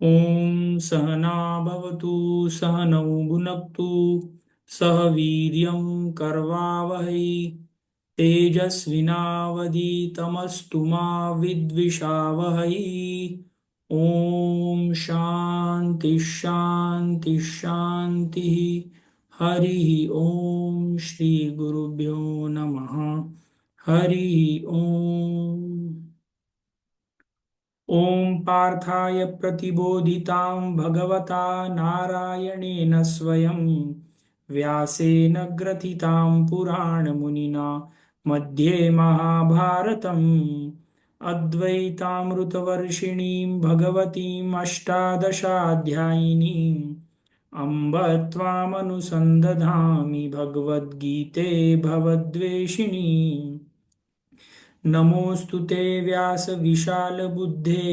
ॐ सहना भवतु सहनौ भुनक्तु सह वीर्यं करवावहै तेजस्विनावधीतमस्तु मा विद्विषावहै। ॐ शान्ति शान्ति शान्तिः। हरिः ॐ श्री गुरुभ्यो नमः। हरिः ॐ। ॐ पार्थाय प्रतिबोधितां भगवता नारायणेन स्वयं व्यासेन ग्रथितां पुराणमुनिना मध्ये महाभारतम् अद्वैतामृतवर्षिणीं भगवतीम् अष्टादशाध्यायिनीम् अम्ब त्वामनुसन्दधामि भगवद्गीते भवद्वेषिणीम्। नमोऽस्तु ते व्यासविशालबुद्धे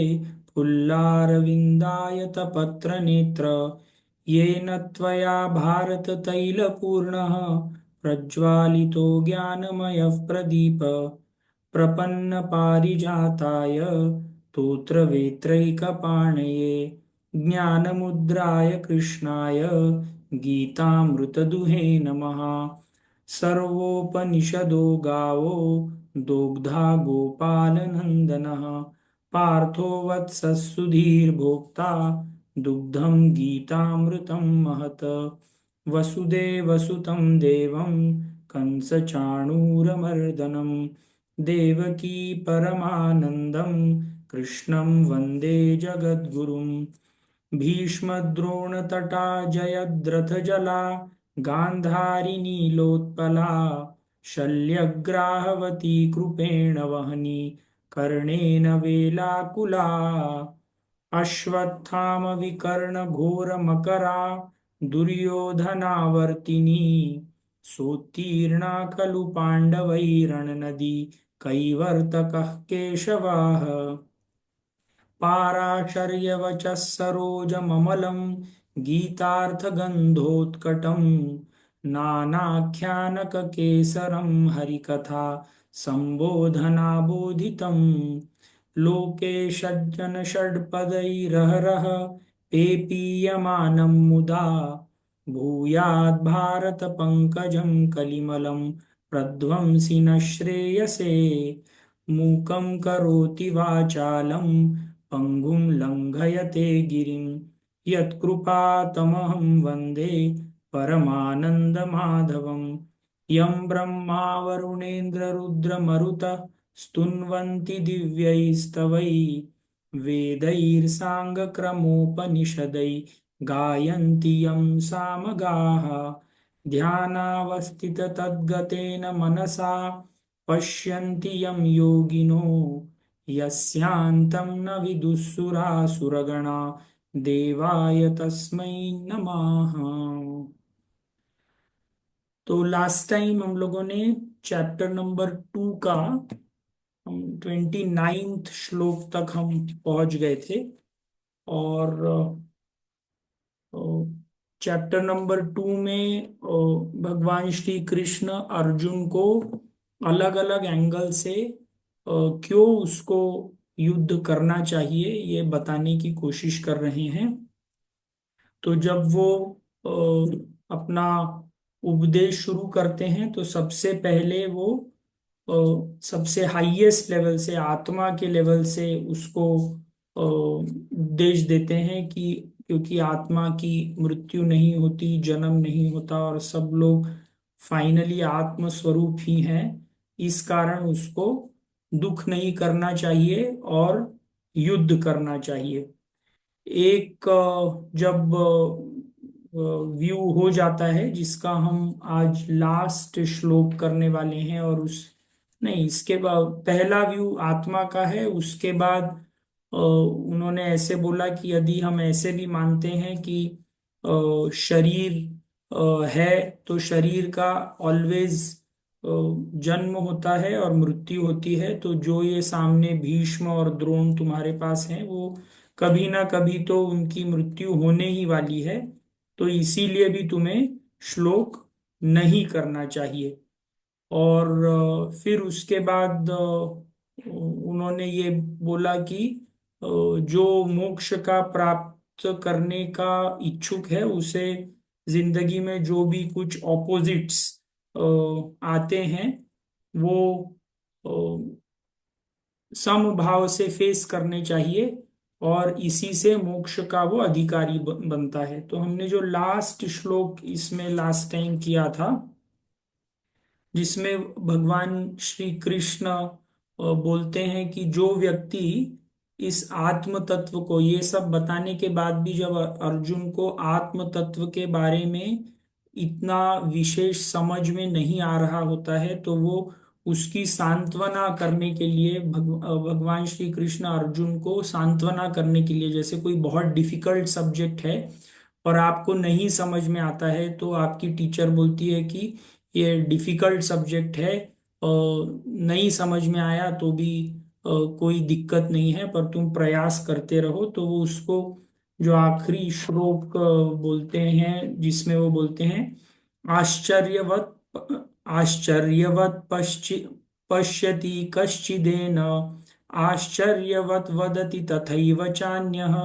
पुल्लारविन्दायतपत्रनेत्र येन त्वया भारततैलपूर्णः प्रज्वालितो ज्ञानमयः प्रदीप प्रपन्नपारिजाताय तोत्रवेत्रैकपाणये ज्ञानमुद्राय कृष्णाय गीतामृतदुहे नमः। सर्वोपनिषदो गावो दोग्धा गोपालनन्दनः पार्थो वत्सः सुधीर्भोक्ता दुग्धं गीतामृतं महत्। वसुदेवसुतं देवं कंसचाणूरमर्दनं देवकी परमानन्दं कृष्णं वन्दे जगद्गुरुम्। भीष्मद्रोणतटा जयद्रथजला गान्धारी नीलोत्पला शल्यग्राहवती कृपेण वहनी कर्णेन वेलाकुला अश्वत्थामविकर्णघोरमकरा दुर्योधनावर्तिनी सोत्तीर्णा खलु पाण्डवैरणनदी कैवर्तकः केशवः। पाराशर्यवचः सरोजममलं गीतार्थगन्धोत्कटं नानाख्यानककेसरं हरिकथा सम्बोधनाबोधितं लोके षड्जनषड्पदैरहरः पेपीयमानं मुदा भूयात् भारतपङ्कजं कलिमलं प्रध्वंसि न श्रेयसे। मूकं करोति वाचालं पङ्गुं लङ्घयते गिरिं यत्कृपातमहं वन्दे परमानन्दमाधवं। यं ब्रह्मा वरुणेन्द्ररुद्रमरुतः स्तुन्वन्ति दिव्यैस्तवैः वेदैर्साङ्गक्रमोपनिषदैः गायन्ति यं सामगाः। ध्यानावस्थिततद्गतेन मनसा पश्यन्ति यं योगिनो यस्यान्तं न विदुःसुरासुरगणा देवाय तस्मै नमः। तो लास्ट टाइम हम लोगों ने चैप्टर नंबर 2 का हम 29th श्लोक तक हम पहुंच गए थे। और चैप्टर नंबर 2 में भगवान श्री कृष्ण अर्जुन को अलग अलग एंगल से क्यों उसको युद्ध करना चाहिए ये बताने की कोशिश कर रहे हैं। तो जब वो अपना उपदेश शुरू करते हैं तो सबसे पहले वो सबसे हाईएस्ट लेवल से आत्मा के लेवल से उसको उपदेश देते हैं कि क्योंकि आत्मा की मृत्यु नहीं होती, जन्म नहीं होता और सब लोग फाइनली आत्म स्वरूप ही हैं, इस कारण उसको दुख नहीं करना चाहिए और युद्ध करना चाहिए। एक जब व्यू हो जाता है जिसका हम आज लास्ट श्लोक करने वाले हैं, और उस नहीं इसके बाद पहला व्यू आत्मा का है। उसके बाद उन्होंने ऐसे बोला कि यदि हम ऐसे भी मानते हैं कि शरीर है तो शरीर का ऑलवेज जन्म होता है और मृत्यु होती है, तो जो ये सामने भीष्म और द्रोण तुम्हारे पास हैं वो कभी ना कभी तो उनकी मृत्यु होने ही वाली है, तो इसीलिए भी तुम्हें श्लोक नहीं करना चाहिए। और फिर उसके बाद उन्होंने ये बोला कि जो मोक्ष का करने का इच्छुक है, उसे जिंदगी में जो भी कुछ ऑपोजिट्स आते हैं वो समभाव से फेस करने चाहिए, और इसी से मोक्ष का वो अधिकारी बनता है। तो हमने जो लास्ट श्लोक इसमें लास्ट टाइम किया था, जिसमें भगवान श्री कृष्ण बोलते हैं कि जो व्यक्ति इस आत्म तत्व को, ये सब बताने के बाद भी जब अर्जुन को आत्म तत्व के बारे में इतना विशेष समझ में नहीं आ रहा होता है, तो वो उसकी सांत्वना करने के लिए भगवान श्री कृष्ण अर्जुन को सांत्वना करने के लिए, जैसे कोई बहुत डिफिकल्ट सब्जेक्ट है और आपको नहीं समझ में आता है, तो आपकी टीचर बोलती है कि ये डिफिकल्ट सब्जेक्ट है, नहीं समझ में आया तो भी कोई दिक्कत नहीं है, पर तुम प्रयास करते रहो। तो वो उसको जो आखिरी श्लोक बोलते हैं, जिसमें वो बोलते हैं आश्चर्यवत आश्चर्यवत पश्यति कश्चिदेन आश्चर्यवत वदति तथैव चान्यः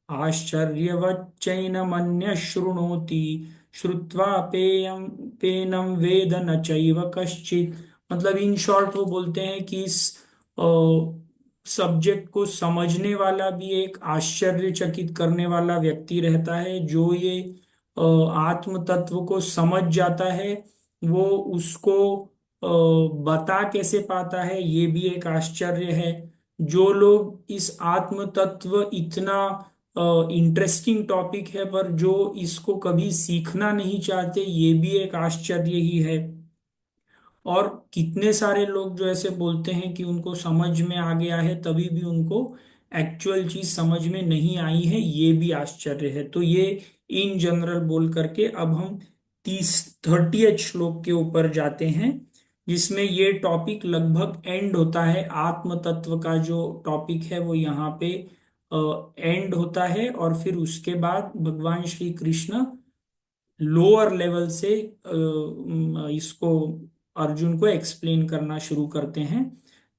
आश्चर्यवच्चैनमन्यः शृणोति श्रुत्वा पेयम पेनम वेद न चैव कश्चित्। मतलब इन शॉर्ट वो बोलते हैं कि इस सब्जेक्ट को समझने वाला भी एक आश्चर्यचकित करने वाला व्यक्ति रहता है, जो ये आत्म तत्व को समझ जाता है, वो उसको बता कैसे पाता है, ये भी एक आश्चर्य है। जो लोग इस आत्म तत्व इतना इंटरेस्टिंग टॉपिक है पर जो इसको कभी सीखना नहीं चाहते, ये भी एक आश्चर्य ही है। और कितने सारे लोग जो ऐसे बोलते हैं कि उनको समझ में आ गया है, तभी भी उनको एक्चुअल चीज समझ में नहीं आई है, ये भी आश्चर्य है। तो ये इन जनरल बोल करके अब हम 30 श्लोक के ऊपर जाते हैं, जिसमें ये टॉपिक लगभग एंड होता है। आत्म तत्व का जो टॉपिक है वो यहाँ पे एंड होता है, और फिर उसके बाद भगवान श्री कृष्ण लोअर लेवल से इसको अर्जुन को एक्सप्लेन करना शुरू करते हैं।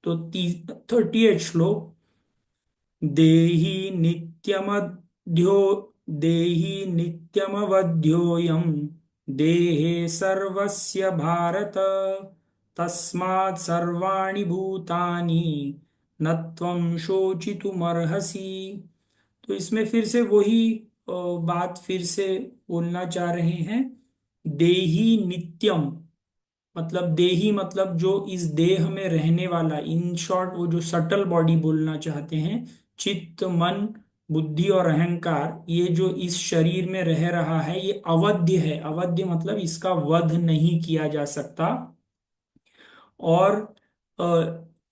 तो 38 श्लोक। देहि नित्यमध्यो देहि नित्यमवध्योऽयं देहे सर्वस्य भारत तस्मात् सर्वाणि भूतानि न त्वं शोचितुमर्हसि। तो इसमें फिर से वही बात फिर से बोलना चाह रहे हैं। देही नित्यम, मतलब देही मतलब जो इस देह में रहने वाला, इन शॉर्ट वो जो सटल बॉडी बोलना चाहते हैं, चित्त मन बुद्धि और अहंकार, ये जो इस शरीर में रह रहा है ये अवध्य है। अवध्य मतलब इसका वध नहीं किया जा सकता। और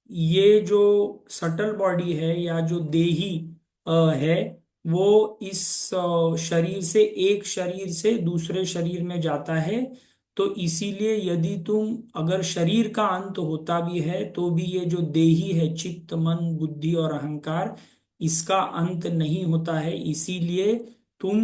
ये जो सटल बॉडी है या जो देही है, वो इस शरीर से, एक शरीर से दूसरे शरीर में जाता है। तो इसीलिए यदि तुम, अगर शरीर का अंत होता भी है तो भी ये जो देही है, चित्त मन बुद्धि और अहंकार, इसका अंत नहीं होता है। इसीलिए तुम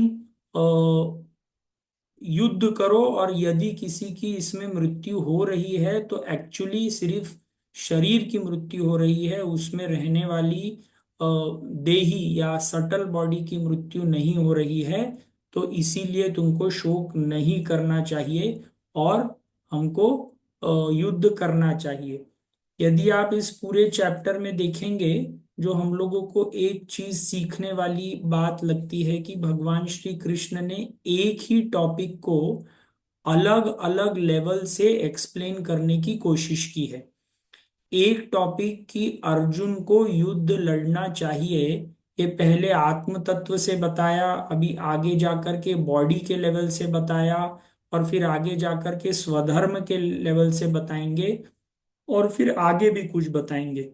युद्ध करो, और यदि किसी की इसमें मृत्यु हो रही है तो एक्चुअली सिर्फ शरीर की मृत्यु हो रही है, उसमें रहने वाली देही या सटल बॉडी की मृत्यु नहीं हो रही है। तो इसीलिए तुमको शोक नहीं करना चाहिए और हमको युद्ध करना चाहिए। यदि आप इस पूरे चैप्टर में देखेंगे, जो हम लोगों को एक चीज सीखने वाली बात लगती है कि भगवान श्री कृष्ण ने एक ही टॉपिक को अलग अलग लेवल से एक्सप्लेन करने की कोशिश की है। एक टॉपिक की अर्जुन को युद्ध लड़ना चाहिए, ये पहले आत्म तत्व से बताया, अभी आगे जाकर के बॉडी के लेवल से बताया, और फिर आगे जाकर के स्वधर्म के लेवल से बताएंगे, और फिर आगे भी कुछ बताएंगे।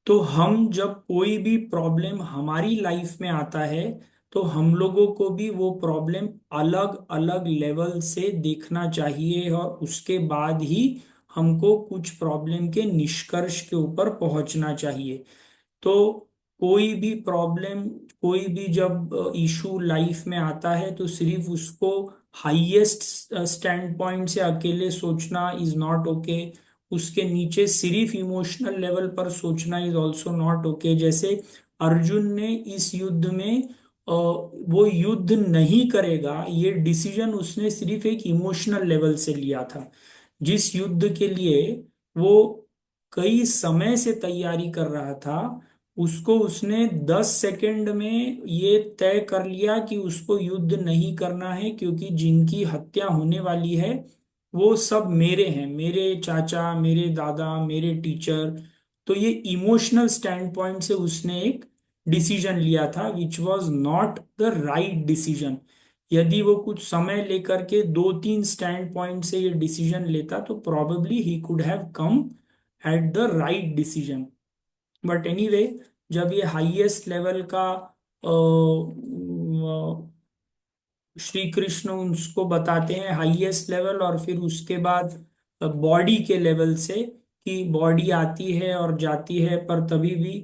तो हम जब कोई भी प्रॉब्लम हमारी लाइफ में आता है, तो हम लोगों को भी वो प्रॉब्लम अलग अलग लेवल से देखना चाहिए, और उसके बाद ही हमको कुछ प्रॉब्लम के निष्कर्ष के ऊपर पहुंचना चाहिए। तो कोई भी प्रॉब्लम, कोई भी जब इशू लाइफ में आता है, तो सिर्फ उसको हाईएस्ट स्टैंड पॉइंट से अकेले सोचना इज नॉट ओके। उसके नीचे सिर्फ इमोशनल लेवल पर सोचना इज ऑल्सो नॉट ओके। जैसे अर्जुन ने इस युद्ध में वो युद्ध नहीं करेगा, ये डिसीजन उसने सिर्फ एक इमोशनल लेवल से लिया था। जिस युद्ध के लिए वो कई समय से तैयारी कर रहा था, उसको उसने 10 सेकंड में ये तय कर लिया कि उसको युद्ध नहीं करना है, क्योंकि जिनकी हत्या होने वाली है वो सब मेरे हैं, मेरे चाचा, मेरे दादा, मेरे टीचर। तो ये इमोशनल स्टैंड पॉइंट से उसने एक डिसीजन लिया था, which was not the right decision. यदि वो कुछ समय लेकर के 2-3 स्टैंड पॉइंट से ये डिसीजन लेता तो probably he could have come at the right decision. But anyway, जब ये हाईएस्ट लेवल का श्री कृष्ण उसको बताते हैं हाईएस्ट लेवल, और फिर उसके बाद बॉडी के लेवल से, कि बॉडी आती है और जाती है, पर तभी भी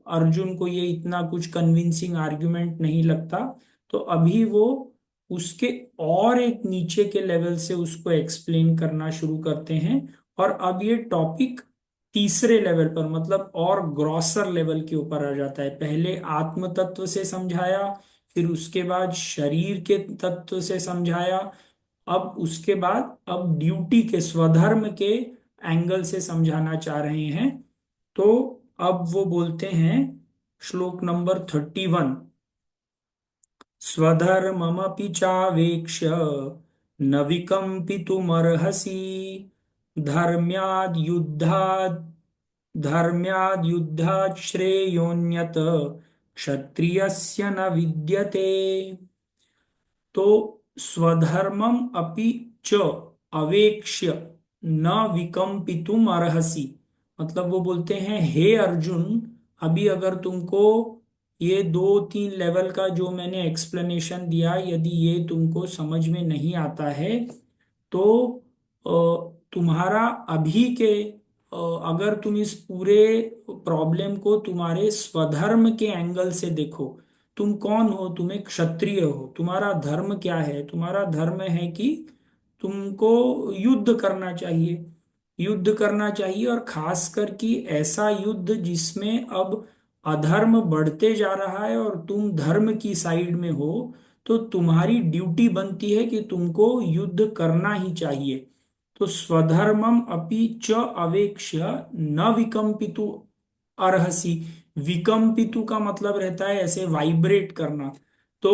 अर्जुन को ये इतना कुछ कन्विंसिंग आर्गुमेंट नहीं लगता। तो अभी वो उसके और एक नीचे के लेवल से उसको एक्सप्लेन करना शुरू करते हैं। और अब ये टॉपिक तीसरे लेवल पर, मतलब और ग्रॉसर लेवल के ऊपर आ जाता है। पहले आत्म तत्व से समझाया, फिर उसके बाद शरीर के तत्व से समझाया, अब उसके बाद अब ड्यूटी के, स्वधर्म के एंगल से समझाना चाह रहे हैं। तो अब वो बोलते हैं, श्लोक नंबर 31, स्वधर्ममपि चावेक्ष्य न विकम्पितुमर्हसि धर्म्याद् श्रेयोन्यत् क्षत्रियस्य न विद्यते। तो स्वधर्मम अपि च अवेक्ष्य न विकम्पितुम अर्हसि, मतलब वो बोलते हैं हे अर्जुन, अभी अगर तुमको ये 2-3 लेवल का जो मैंने एक्सप्लेनेशन दिया, यदि ये तुमको समझ में नहीं आता है, तो तुम्हारा अभी के अगर तुम इस पूरे प्रॉब्लम को तुम्हारे स्वधर्म के एंगल से देखो, तुम कौन हो, तुम एक क्षत्रिय हो, तुम्हारा धर्म क्या है, तुम्हारा धर्म है कि तुमको युद्ध करना चाहिए, युद्ध करना चाहिए, और खासकर कि ऐसा युद्ध जिसमें अब अधर्म बढ़ते जा रहा है और तुम धर्म की साइड में हो, तो तुम्हारी ड्यूटी बनती है कि तुमको युद्ध करना ही चाहिए। तो स्वधर्मम अपि च अवेक्ष्य न विकम्पितु अर्हसि। विकम्पितु का मतलब रहता है ऐसे वाइब्रेट करना। तो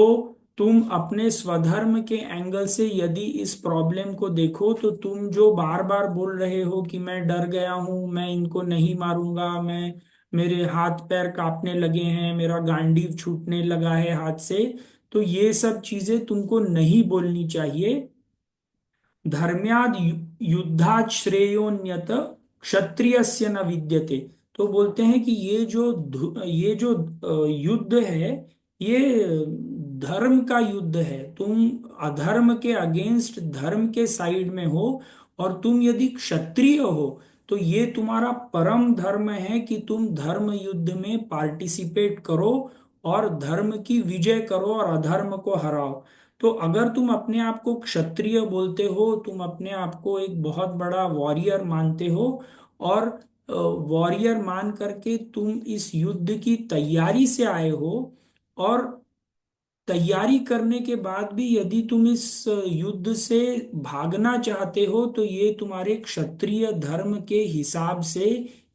तुम अपने स्वधर्म के एंगल से यदि इस प्रॉब्लम को देखो, तो तुम जो बार बार बोल रहे हो कि मैं डर गया हूं, मैं इनको नहीं मारूंगा, मैं, मेरे हाथ पैर कांपने लगे हैं, मेरा गांडीव छूटने लगा है हाथ से, तो ये सब चीजें तुमको नहीं बोलनी चाहिए। धर्म्याद युद्धात् श्रेयोन्यत क्षत्रियस्य न विद्यते। तो बोलते हैं कि ये जो युद्ध है, ये धर्म का युद्ध है, तुम अधर्म के अगेंस्ट धर्म के साइड में हो, और तुम यदि क्षत्रिय हो तो ये तुम्हारा परम धर्म है कि तुम धर्म युद्ध में पार्टिसिपेट करो और धर्म की विजय करो और अधर्म को हराओ। तो अगर तुम अपने आप को क्षत्रिय बोलते हो, तुम अपने आप को एक बहुत बड़ा वॉरियर मानते हो, और वॉरियर मान करके तुम इस युद्ध की तैयारी से आए हो, और तैयारी करने के बाद भी यदि तुम इस युद्ध से भागना चाहते हो, तो ये तुम्हारे क्षत्रिय धर्म के हिसाब से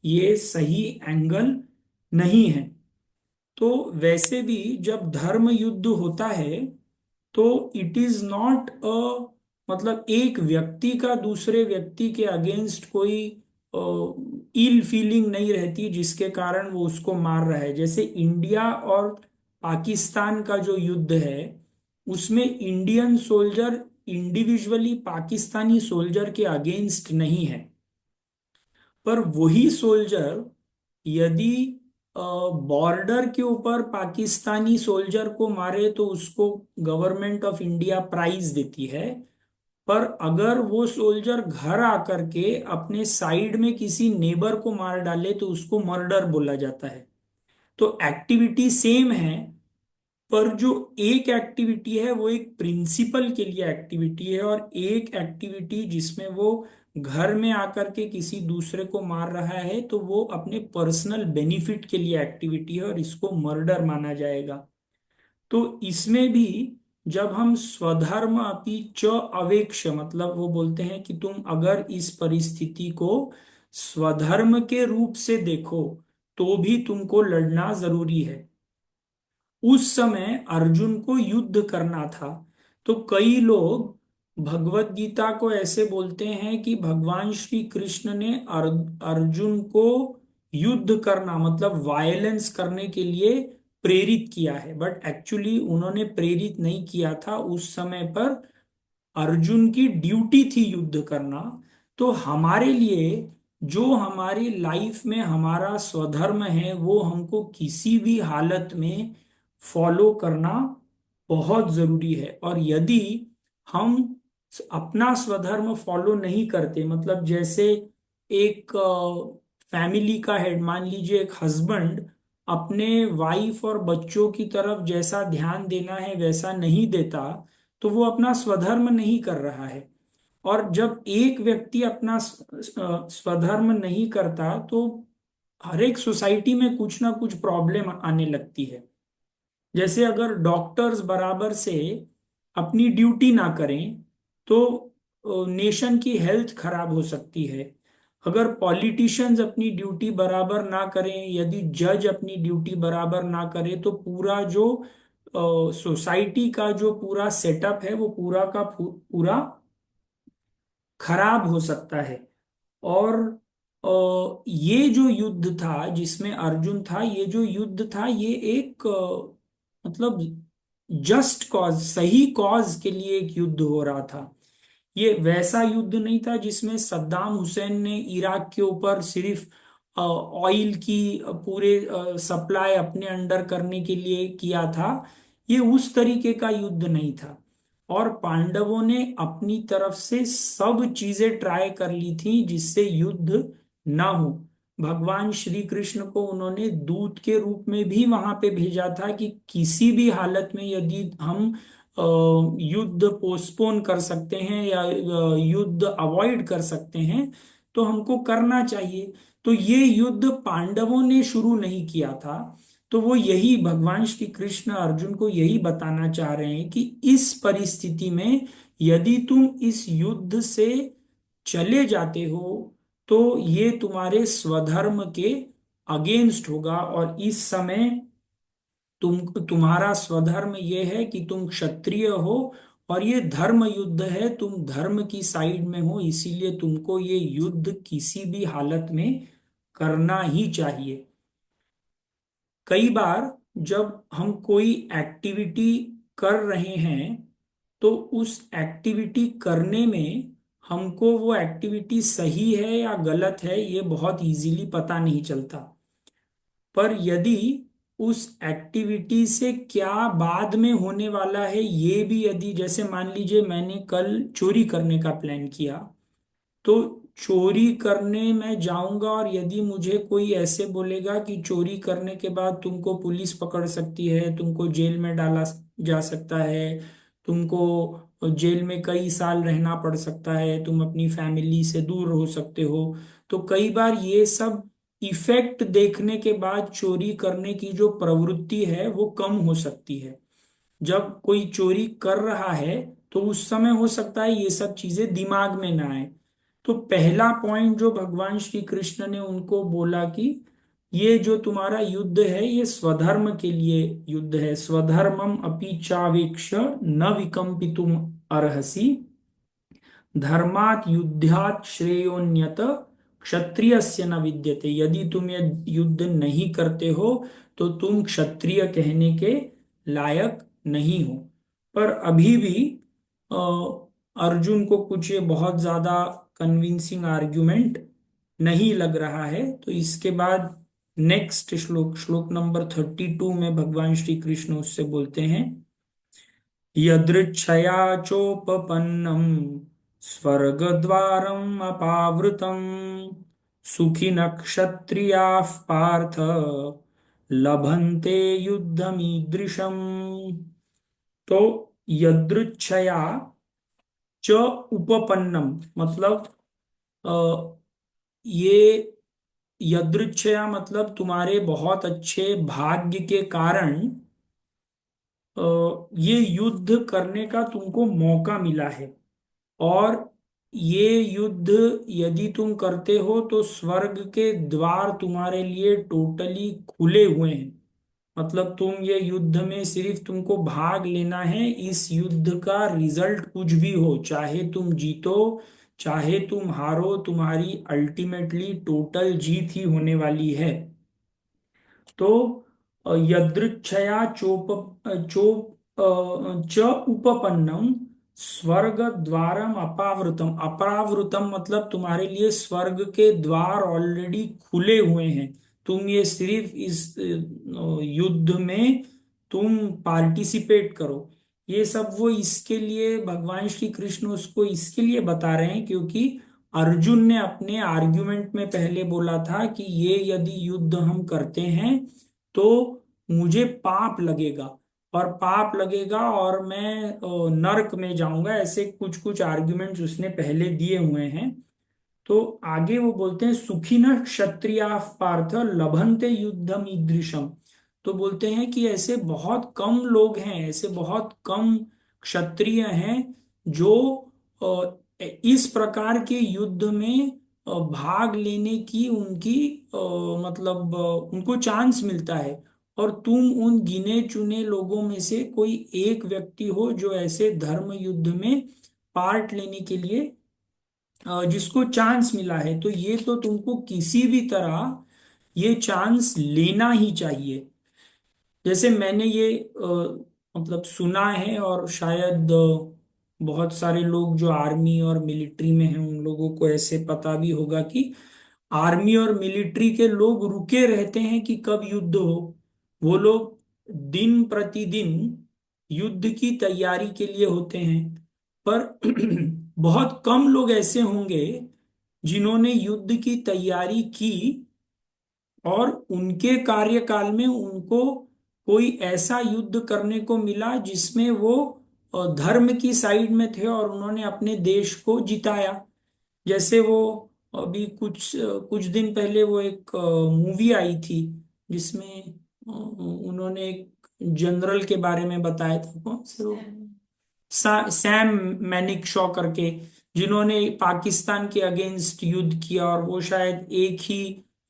ये सही एंगल नहीं है। तो वैसे भी जब धर्म युद्ध होता है, तो इट इज नॉट अ, मतलब एक व्यक्ति का दूसरे व्यक्ति के अगेंस्ट कोई इल फीलिंग नहीं रहती जिसके कारण वो उसको मार रहा है। जैसे इंडिया और पाकिस्तान का जो युद्ध है, उसमें Indian soldier individually Pakistani soldier के अगेंस्ट नहीं है, पर वही सोल्जर यदि बॉर्डर के ऊपर पाकिस्तानी सोल्जर को मारे तो उसको गवर्नमेंट ऑफ इंडिया प्राइज देती है। पर अगर वो सोल्जर घर आकर के अपने साइड में किसी नेबर को मार डाले तो उसको मर्डर बोला जाता है। तो एक्टिविटी सेम है, पर जो एक एक्टिविटी है वो एक प्रिंसिपल के लिए एक्टिविटी है, और एक एक्टिविटी जिसमें वो घर में आकर के किसी दूसरे को मार रहा है, तो वो अपने पर्सनल बेनिफिट के लिए एक्टिविटी है और इसको मर्डर माना जाएगा। तो इसमें भी जब हम स्वधर्म अपि च अवेक्ष, मतलब वो बोलते हैं कि तुम अगर इस परिस्थिति को स्वधर्म के रूप से देखो तो भी तुमको लड़ना जरूरी है। उस समय अर्जुन को युद्ध करना था। तो कई लोग भगवत गीता को ऐसे बोलते हैं कि भगवान श्री कृष्ण ने अर्जुन को युद्ध करना मतलब वायलेंस करने के लिए प्रेरित किया है, बट एक्चुअली उन्होंने प्रेरित नहीं किया था। उस समय पर अर्जुन की ड्यूटी थी युद्ध करना। तो हमारे लिए जो हमारी लाइफ में हमारा स्वधर्म है वो हमको किसी भी हालत में फॉलो करना बहुत जरूरी है। और यदि हम अपना स्वधर्म फॉलो नहीं करते, मतलब जैसे एक फैमिली का हेड, मान लीजिए एक हस्बैंड अपने वाइफ और बच्चों की तरफ जैसा ध्यान देना है वैसा नहीं देता, तो वो अपना स्वधर्म नहीं कर रहा है। और जब एक व्यक्ति अपना स्वधर्म नहीं करता तो हर एक सोसाइटी में कुछ ना कुछ प्रॉब्लम आने लगती है। जैसे अगर डॉक्टर्स बराबर से अपनी ड्यूटी ना करें तो नेशन की हेल्थ खराब हो सकती है। अगर पॉलिटिशियंस अपनी ड्यूटी बराबर ना करें, यदि जज अपनी ड्यूटी बराबर ना करे, तो पूरा जो सोसाइटी का जो पूरा सेटअप है वो पूरा का पूरा खराब हो सकता है। और ये जो युद्ध था जिसमें अर्जुन था, ये जो युद्ध था ये एक मतलब जस्ट कॉज, सही कॉज के लिए एक युद्ध हो रहा था। ये वैसा युद्ध नहीं था जिसमें सद्दाम हुसैन ने इराक के ऊपर सिर्फ ऑयल की पूरे सप्लाई अपने अंडर करने के लिए किया था। ये उस तरीके का युद्ध नहीं था। और पांडवों ने अपनी तरफ से सब चीजें ट्राई कर ली थी जिससे युद्ध ना हो। भगवान श्री कृष्ण को उन्होंने दूत के रूप में भी वहां पे भेजा था कि किसी भी हालत में यदि हम युद्ध पोस्टपोन कर सकते हैं या युद्ध अवॉइड कर सकते हैं तो हमको करना चाहिए। तो ये युद्ध पांडवों ने शुरू नहीं किया था। तो वो यही भगवान श्री कृष्ण अर्जुन को यही बताना चाह रहे हैं कि इस परिस्थिति में यदि तुम इस युद्ध से चले जाते हो तो ये तुम्हारे स्वधर्म के अगेंस्ट होगा। और इस समय तुम्हारा स्वधर्म ये है कि तुम क्षत्रिय हो और ये धर्म युद्ध है, तुम धर्म की साइड में हो, इसीलिए तुमको ये युद्ध किसी भी हालत में करना ही चाहिए। कई बार जब हम कोई एक्टिविटी कर रहे हैं तो उस एक्टिविटी करने में हमको वो एक्टिविटी सही है या गलत है ये बहुत इजीली पता नहीं चलता। पर यदि उस एक्टिविटी से क्या बाद में होने वाला है ये भी, यदि जैसे मान लीजिए मैंने कल चोरी करने का प्लान किया, तो चोरी करने में जाऊंगा और यदि मुझे कोई ऐसे बोलेगा कि चोरी करने के बाद तुमको पुलिस पकड़ सकती है, तुमको जेल में डाला जा सकता है, तुमको जेल में कई साल रहना पड़ सकता है, तुम अपनी फैमिली से दूर हो सकते हो, तो कई बार ये सब इफेक्ट देखने के बाद चोरी करने की जो प्रवृत्ति है वो कम हो सकती है। जब कोई चोरी कर रहा है तो उस समय हो सकता है ये सब चीजें दिमाग में ना आए। तो पहला पॉइंट जो भगवान श्री कृष्ण ने उनको बोला कि ये जो तुम्हारा युद्ध है ये स्वधर्म के लिए युद्ध है, स्वधर्मम अपि चावेक्ष न विकम्पितुम अर्हसि, धर्मात् युद्धात् श्रेयोन्यत क्षत्रियस्य न विद्यते। यदि तुम ये युद्ध नहीं करते हो तो तुम क्षत्रिय कहने के लायक नहीं हो। पर अभी भी अ, अर्जुन को कुछ ये बहुत ज्यादा कन्विंसिंग आर्ग्यूमेंट नहीं लग रहा है। तो इसके बाद नेक्स्ट श्लोक, श्लोक नंबर 32 में भगवान श्री कृष्ण उससे बोलते हैं, यदृच्छया चोपपन्नम् स्वर्गद्वारम् अपावृतम् सुखिनः क्षत्रियाः पार्थ लभन्ते युद्धमीदृशम्। तो यदृच्छया च उपपन्नम मतलब अ, ये यदृच्छया मतलब तुम्हारे बहुत अच्छे भाग्य के कारण ये युद्ध करने का तुमको मौका मिला है, और ये युद्ध यदि तुम करते हो तो स्वर्ग के द्वार तुम्हारे लिए टोटली खुले हुए हैं। मतलब तुम ये युद्ध में सिर्फ तुमको भाग लेना है। इस युद्ध का रिजल्ट कुछ भी हो, चाहे तुम जीतो चाहे तुम हारो, तुम्हारी अल्टीमेटली टोटल जीत ही होने वाली है। तो यदृच्छया चोप चोप च उपपन्नम स्वर्ग द्वारम अपावृतम। अपावृतम मतलब तुम्हारे लिए स्वर्ग के द्वार ऑलरेडी खुले हुए हैं। तुम ये सिर्फ इस युद्ध में तुम पार्टिसिपेट करो। ये सब वो इसके लिए भगवान श्री कृष्ण उसको इसके लिए बता रहे हैं क्योंकि अर्जुन ने अपने आर्ग्यूमेंट में पहले बोला था कि ये यदि युद्ध हम करते हैं तो मुझे पाप लगेगा, और पाप लगेगा और मैं नरक में जाऊंगा। ऐसे कुछ कुछ आर्ग्यूमेंट्स उसने पहले दिए हुए हैं। तो आगे वो बोलते हैं सुखिनः क्षत्रिया पार्थ लभन्ते युद्धम ईदृशम। तो बोलते हैं कि ऐसे बहुत कम लोग हैं, ऐसे बहुत कम क्षत्रिय हैं जो इस प्रकार के युद्ध में भाग लेने की उनकी मतलब उनको चांस मिलता है। और तुम उन गिने चुने लोगों में से कोई एक व्यक्ति हो जो ऐसे धर्म युद्ध में पार्ट लेने के लिए जिसको चांस मिला है। तो ये तो तुमको किसी भी तरह ये चांस लेना ही चाहिए। जैसे मैंने ये मतलब सुना है, और शायद बहुत सारे लोग जो आर्मी और मिलिट्री में हैं उन लोगों को ऐसे पता भी होगा कि आर्मी और मिलिट्री के लोग रुके रहते हैं कि कब युद्ध हो। वो लोग दिन प्रतिदिन युद्ध की तैयारी के लिए होते हैं। पर बहुत कम लोग ऐसे होंगे जिन्होंने युद्ध की तैयारी की और उनके कार्यकाल में उनको कोई ऐसा युद्ध करने को मिला जिसमें वो धर्म की साइड में थे और उन्होंने अपने देश को जिताया। जैसे वो अभी कुछ दिन पहले वो एक मूवी आई थी जिसमें उन्होंने एक जनरल के बारे में बताया था। कौन से वो सैम मैनिक शॉ करके, जिन्होंने पाकिस्तान के अगेंस्ट युद्ध किया, और वो शायद एक ही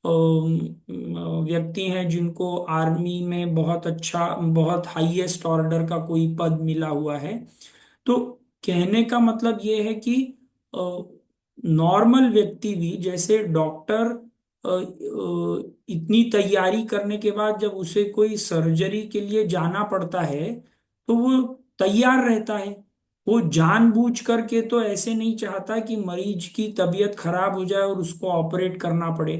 व्यक्ति हैं जिनको आर्मी में बहुत अच्छा, बहुत हाईएस्ट ऑर्डर का कोई पद मिला हुआ है। तो कहने का मतलब ये है कि नॉर्मल व्यक्ति भी, जैसे डॉक्टर इतनी तैयारी करने के बाद जब उसे कोई सर्जरी के लिए जाना पड़ता है तो वो तैयार रहता है। वो जानबूझ करके तो ऐसे नहीं चाहता कि मरीज की तबीयत खराब हो जाए और उसको ऑपरेट करना पड़े।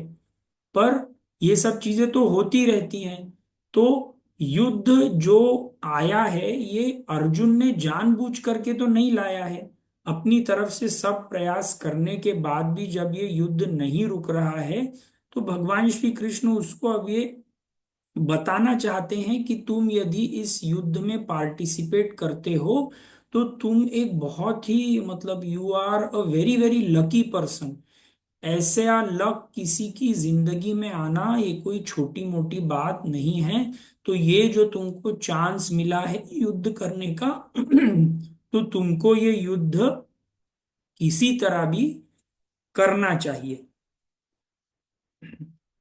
पर ये सब चीजें तो होती रहती हैं। तो युद्ध जो आया है ये अर्जुन ने जानबूझ करके तो नहीं लाया है। अपनी तरफ से सब प्रयास करने के बाद भी जब ये युद्ध नहीं रुक रहा है तो भगवान श्री कृष्ण उसको अब ये बताना चाहते हैं कि तुम यदि इस युद्ध में पार्टिसिपेट करते हो तो तुम एक बहुत ही मतलब you are a very very lucky person. ऐसा लक किसी की जिंदगी में आना ये कोई छोटी मोटी बात नहीं है। तो ये जो तुमको चांस मिला है युद्ध करने का तो तुमको ये युद्ध किसी तरह भी करना चाहिए।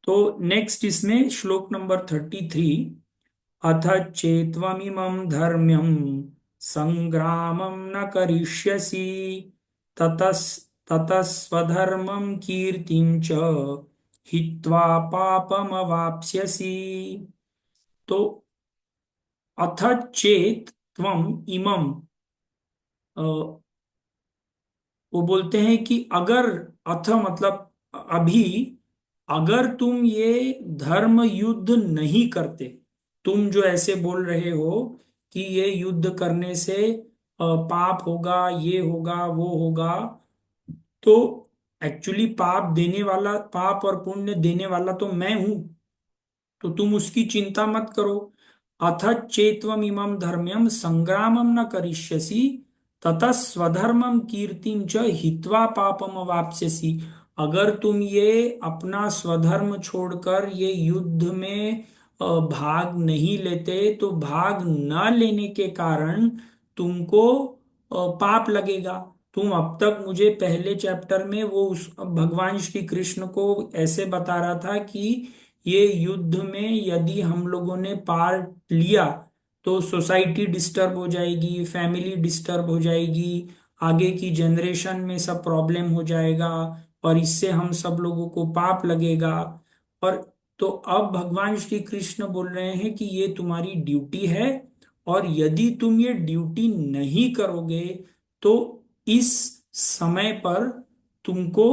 तो नेक्स्ट इसमें श्लोक नंबर 33, अथ चेत्त्वमिमं धर्म्यं संग्रामं न करिष्यसि ततस् ततस्वधर्मं कीर्तिं च हित्वा पापमवाप्स्यसि। तो अथ चेत त्वम इमं, वो बोलते हैं कि अगर, अथ मतलब अभी, अगर तुम ये धर्म युद्ध नहीं करते, तुम जो ऐसे बोल रहे हो कि ये युद्ध करने से पाप होगा, ये होगा, वो होगा, तो एक्चुअली पाप देने वाला, पाप और पुण्य देने वाला तो मैं हूं। तो तुम उसकी चिंता मत करो। अथ चेत्वम इमं धर्म्यम संग्रामम न करिष्यसि ततः स्वधर्मम कीर्तिम च हित्वा पापम अवाप्स्यसि। अगर तुम ये अपना स्वधर्म छोड़कर ये युद्ध में भाग नहीं लेते तो भाग न लेने के कारण तुमको पाप लगेगा। तुम अब तक मुझे पहले चैप्टर में वो उस भगवान श्री कृष्ण को ऐसे बता रहा था कि ये युद्ध में यदि हम लोगों ने पार्ट लिया तो सोसाइटी डिस्टर्ब हो जाएगी, फैमिली डिस्टर्ब हो जाएगी, आगे की जनरेशन में सब प्रॉब्लम हो जाएगा और इससे हम सब लोगों को पाप लगेगा। और तो अब भगवान श्री कृष्ण बोल रहे हैं कि ये तुम्हारी ड्यूटी है, और यदि तुम ये ड्यूटी नहीं करोगे तो इस समय पर तुमको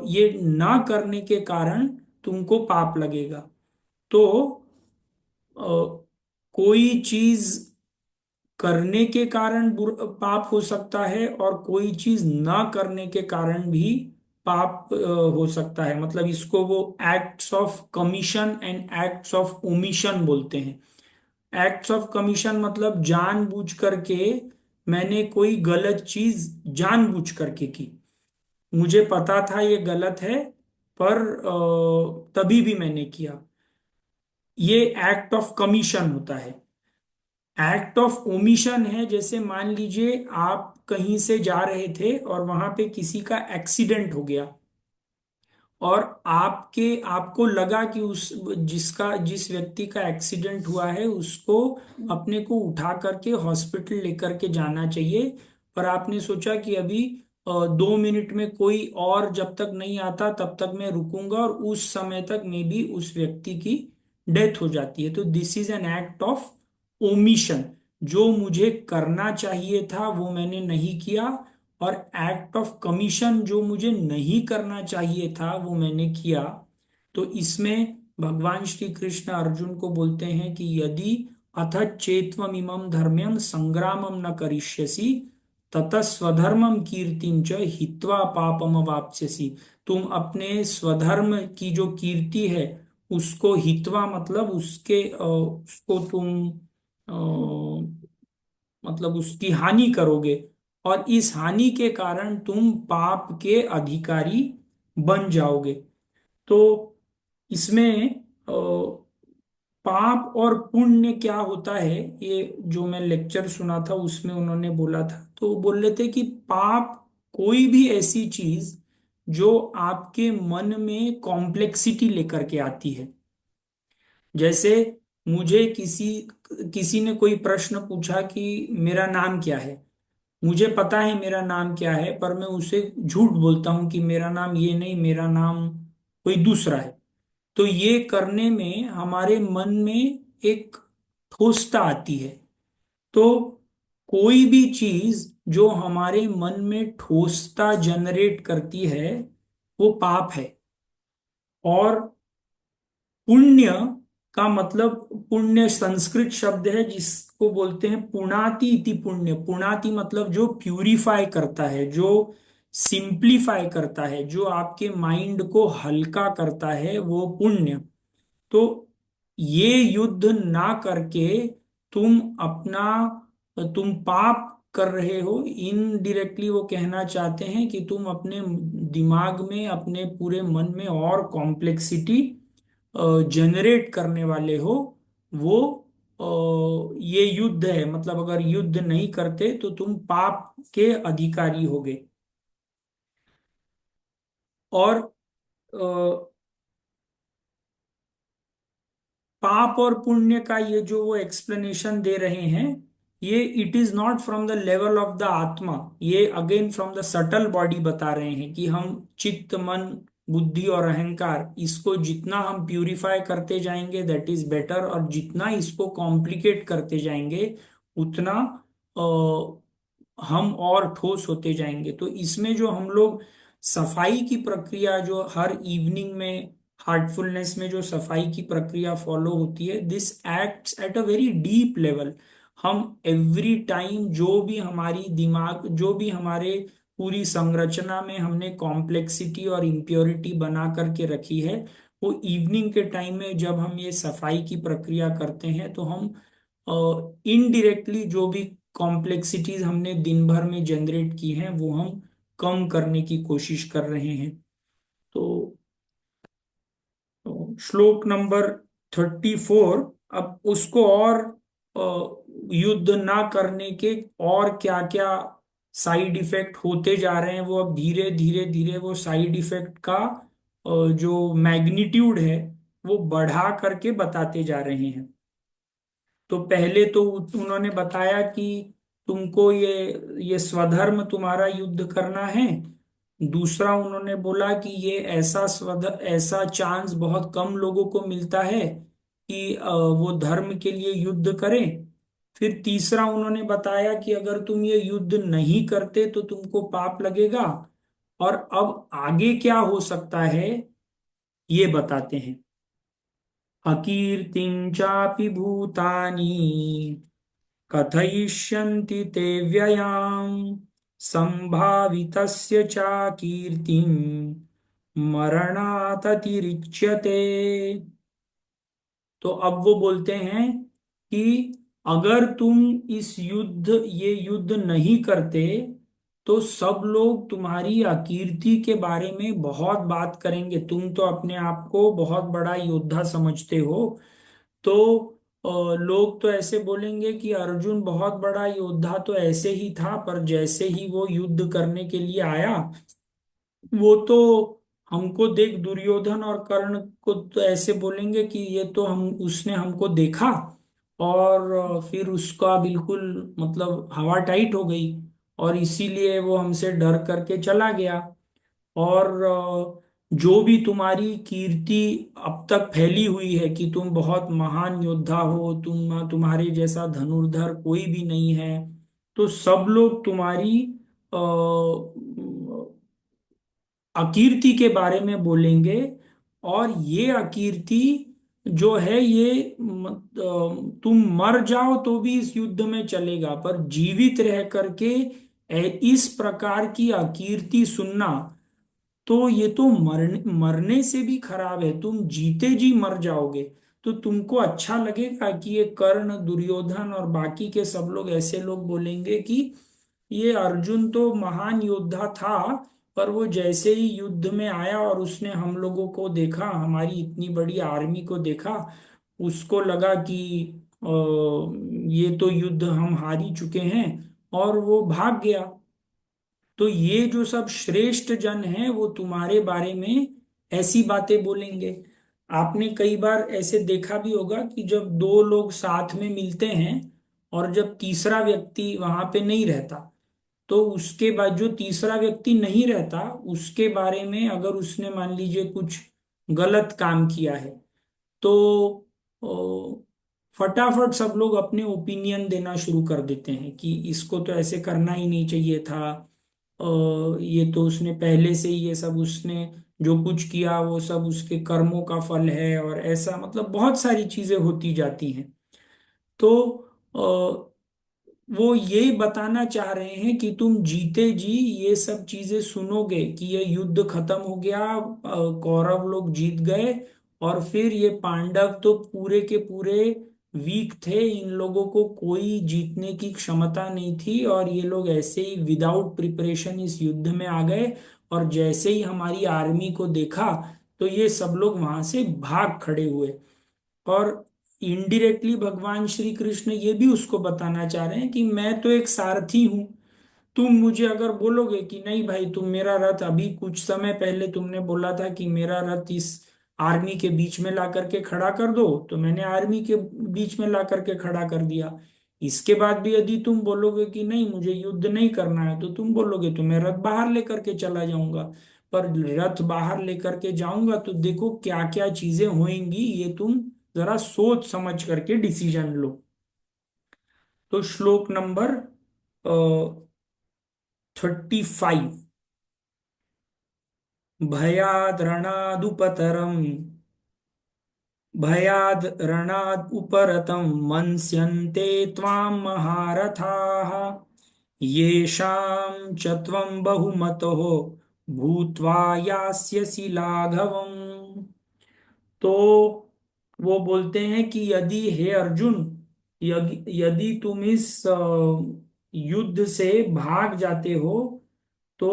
ये ना करने के कारण तुमको पाप लगेगा। तो अ, कोई चीज करने के कारण पाप हो सकता है और कोई चीज ना करने के कारण भी पाप हो सकता है। मतलब इसको वो acts of commission and acts of omission बोलते हैं। एक्ट्स ऑफ कमीशन मतलब जानबूझ करके मैंने कोई गलत चीज जानबूझ करके की, मुझे पता था ये गलत है पर तभी भी मैंने किया, ये एक्ट ऑफ कमीशन होता है। एक्ट ऑफ ओमिशन है जैसे मान लीजिए आप कहीं से जा रहे थे और वहां पे किसी का एक्सीडेंट हो गया और आपको लगा कि उस जिस व्यक्ति का एक्सीडेंट हुआ है उसको अपने को उठा करके हॉस्पिटल लेकर के जाना चाहिए। पर आपने सोचा कि अभी 2 मिनट में कोई और जब तक नहीं आता तब तक मैं रुकूंगा, और उस समय तक मे बी उस व्यक्ति की डेथ हो जाती है। तो this is an act of omission. जो मुझे करना चाहिए था वो मैंने नहीं किया, और एक्ट ऑफ कमीशन जो मुझे नहीं करना चाहिए था वो मैंने किया। तो इसमें भगवान श्री कृष्ण अर्जुन को बोलते हैं कि यदि अथ चेत्वमिमं धर्म्यम संग्रामम न करिष्यसि ततः स्वधर्मम कीर्तिम च हित्वा पापम वाप्स्यसि। तुम अपने स्वधर्म की जो कीर्ति है उसको हित्वा मतलब उसको तुम मतलब उसकी हानि करोगे, और इस हानि के कारण तुम पाप के अधिकारी बन जाओगे। तो इसमें पाप और पुण्य क्या होता है, ये जो मैं लेक्चर सुना था उसमें उन्होंने बोला था, तो वो बोल रहे थे कि पाप कोई भी ऐसी चीज जो आपके मन में कॉम्प्लेक्सिटी लेकर के आती है। जैसे मुझे किसी किसी ने कोई प्रश्न पूछा कि मेरा नाम क्या है, मुझे पता है मेरा नाम क्या है पर मैं उसे झूठ बोलता हूं कि मेरा नाम ये नहीं, मेरा नाम कोई दूसरा है। तो ये करने में हमारे मन में एक ठोसता आती है। तो कोई भी चीज जो हमारे मन में ठोसता जनरेट करती है वो पाप है। और पुण्य का मतलब, पुण्य संस्कृत शब्द है जिसको बोलते हैं पुणाति इति पुण्य। पुणाति मतलब जो प्यूरिफाई करता है, जो सिंप्लीफाई करता है, जो आपके माइंड को हल्का करता है, वो पुण्य। तो ये युद्ध ना करके तुम अपना तुम पाप कर रहे हो। इनडायरेक्टली वो कहना चाहते हैं कि तुम अपने दिमाग में, अपने पूरे मन में और कॉम्प्लेक्सिटी जनरेट करने वाले हो। वो ये युद्ध है, मतलब अगर युद्ध नहीं करते तो तुम पाप के अधिकारी होगे। और पाप और पुण्य का ये जो वो एक्सप्लेनेशन दे रहे हैं, ये it is not from the level of the आत्मा, ये again from the subtle body बता रहे हैं कि हम चित्त, मन, बुद्धि और अहंकार, इसको जितना हम प्यूरिफाई करते जाएंगे दैट इज बेटर, और जितना इसको कॉम्प्लिकेट करते जाएंगे उतना हम और ठोस होते जाएंगे। तो इसमें जो हम लोग सफाई की प्रक्रिया जो हर इवनिंग में हार्टफुलनेस में जो सफाई की प्रक्रिया फॉलो होती है, this acts at a very deep level. हम एवरी टाइम जो भी हमारी दिमाग, जो भी हमारे पूरी संरचना में हमने कॉम्प्लेक्सिटी और इम्प्योरिटी बना करके रखी है, वो इवनिंग के टाइम में जब हम ये सफाई की प्रक्रिया करते हैं तो हम इनडायरेक्टली जो भी कॉम्प्लेक्सिटीज हमने दिन भर में जनरेट की हैं वो हम कम करने की कोशिश कर रहे हैं। तो श्लोक नंबर 34। अब उसको और युद्ध ना करने के और क्या क्या साइड इफेक्ट होते जा रहे हैं, वो अब धीरे धीरे धीरे वो साइड इफेक्ट का जो मैग्नीट्यूड है वो बढ़ा करके बताते जा रहे हैं। तो पहले तो उन्होंने बताया कि तुमको ये स्वधर्म तुम्हारा युद्ध करना है। दूसरा उन्होंने बोला कि ये ऐसा चांस बहुत कम लोगों को मिलता है कि वो धर्म के लिए युद्ध करें। फिर तीसरा उन्होंने बताया कि अगर तुम ये युद्ध नहीं करते तो तुमको पाप लगेगा। और अब आगे क्या हो सकता है ये बताते हैं। अकीर्तिं चापि भूतानि कथयिष्यन्ति ते व्ययाम् संभावितस्य च कीर्तिं मरणाततिरिच्यते। तो अब वो बोलते हैं कि अगर तुम ये युद्ध नहीं करते तो सब लोग तुम्हारी अकीर्ति के बारे में बहुत बात करेंगे। तुम तो अपने आप को बहुत बड़ा योद्धा समझते हो, तो लोग तो ऐसे बोलेंगे कि अर्जुन बहुत बड़ा योद्धा तो ऐसे ही था, पर जैसे ही वो युद्ध करने के लिए आया, वो तो हमको देख दुर्योधन और कर्ण को तो ऐसे बोलेंगे कि ये तो हम उसने हमको देखा और फिर उसका बिल्कुल मतलब हवा टाइट हो गई और इसीलिए वो हमसे डर करके चला गया। और जो भी तुम्हारी कीर्ति अब तक फैली हुई है कि तुम बहुत महान योद्धा हो, तुम्हारे जैसा धनुर्धर कोई भी नहीं है, तो सब लोग तुम्हारी अकीर्ति के बारे में बोलेंगे। और ये अकीर्ति जो है तुम मर जाओ तो भी इस युद्ध में चलेगा, पर जीवित रह करके इस प्रकार की अकीर्ति सुनना, तो ये तो मरने से भी खराब है। तुम जीते जी मर जाओगे तो तुमको अच्छा लगेगा कि ये कर्ण दुर्योधन और बाकी के सब लोग ऐसे लोग बोलेंगे कि ये अर्जुन तो महान योद्धा था, पर वो जैसे ही युद्ध में आया और उसने हम लोगों को देखा, हमारी इतनी बड़ी आर्मी को देखा, उसको लगा कि ये तो युद्ध हम हार ही चुके हैं और वो भाग गया। तो ये जो सब श्रेष्ठ जन हैं वो तुम्हारे बारे में ऐसी बातें बोलेंगे। आपने कई बार ऐसे देखा भी होगा कि जब दो लोग साथ में मिलते हैं और जब तीसरा व्यक्ति वहां पे नहीं रहता, तो उसके बाद जो तीसरा व्यक्ति नहीं रहता उसके बारे में अगर उसने मान लीजिए कुछ गलत काम किया है, तो ओ, फटाफट सब लोग अपने ओपिनियन देना शुरू कर देते हैं कि इसको तो ऐसे करना ही नहीं चाहिए था। ये तो उसने पहले से ही ये सब उसने जो कुछ किया वो सब उसके कर्मों का फल है, और ऐसा मतलब बहुत सारी चीजें होती जाती हैं। तो वो यही बताना चाह रहे हैं कि तुम जीते जी ये सब चीजें सुनोगे कि ये युद्ध खत्म हो गया, कौरव लोग जीत गए, और फिर ये पांडव तो पूरे के पूरे वीक थे, इन लोगों को कोई जीतने की क्षमता नहीं थी और ये लोग ऐसे ही विदाउट प्रिपरेशन इस युद्ध में आ गए। और जैसे ही हमारी आर्मी को देखा तो ये सब लोग वहां से भाग खड़े हुए। और इनडायरेक्टली भगवान श्री कृष्ण ये भी उसको बताना चाह रहे हैं कि मैं तो एक सारथी हूं। तुम मुझे अगर बोलोगे कि नहीं भाई, तुम मेरा रथ अभी कुछ समय पहले तुमने बोला था कि मेरा रथ इस आर्मी के बीच में ला करके खड़ा कर दो, तो मैंने आर्मी के बीच में ला करके खड़ा कर दिया। इसके बाद भी यदि तुम बोलोगे कि नहीं मुझे युद्ध नहीं करना है, तो तुम बोलोगे तो मैं रथ बाहर लेकर के चला जाऊंगा। पर रथ बाहर लेकर के जाऊंगा तो देखो क्या क्या चीजें होंगी, ये तुम जरा सोच समझ करके डिसीजन लो। तो श्लोक नंबर 35। भयाद रणादुपतरम भयाद रणाद उपरतम मंस्यन्ते त्वां महारथाः येषां च त्वं बहुमतो भूत्वा यास्यसि लाघवम्। तो वो बोलते हैं कि यदि हे अर्जुन, यदि तुम इस युद्ध से भाग जाते हो तो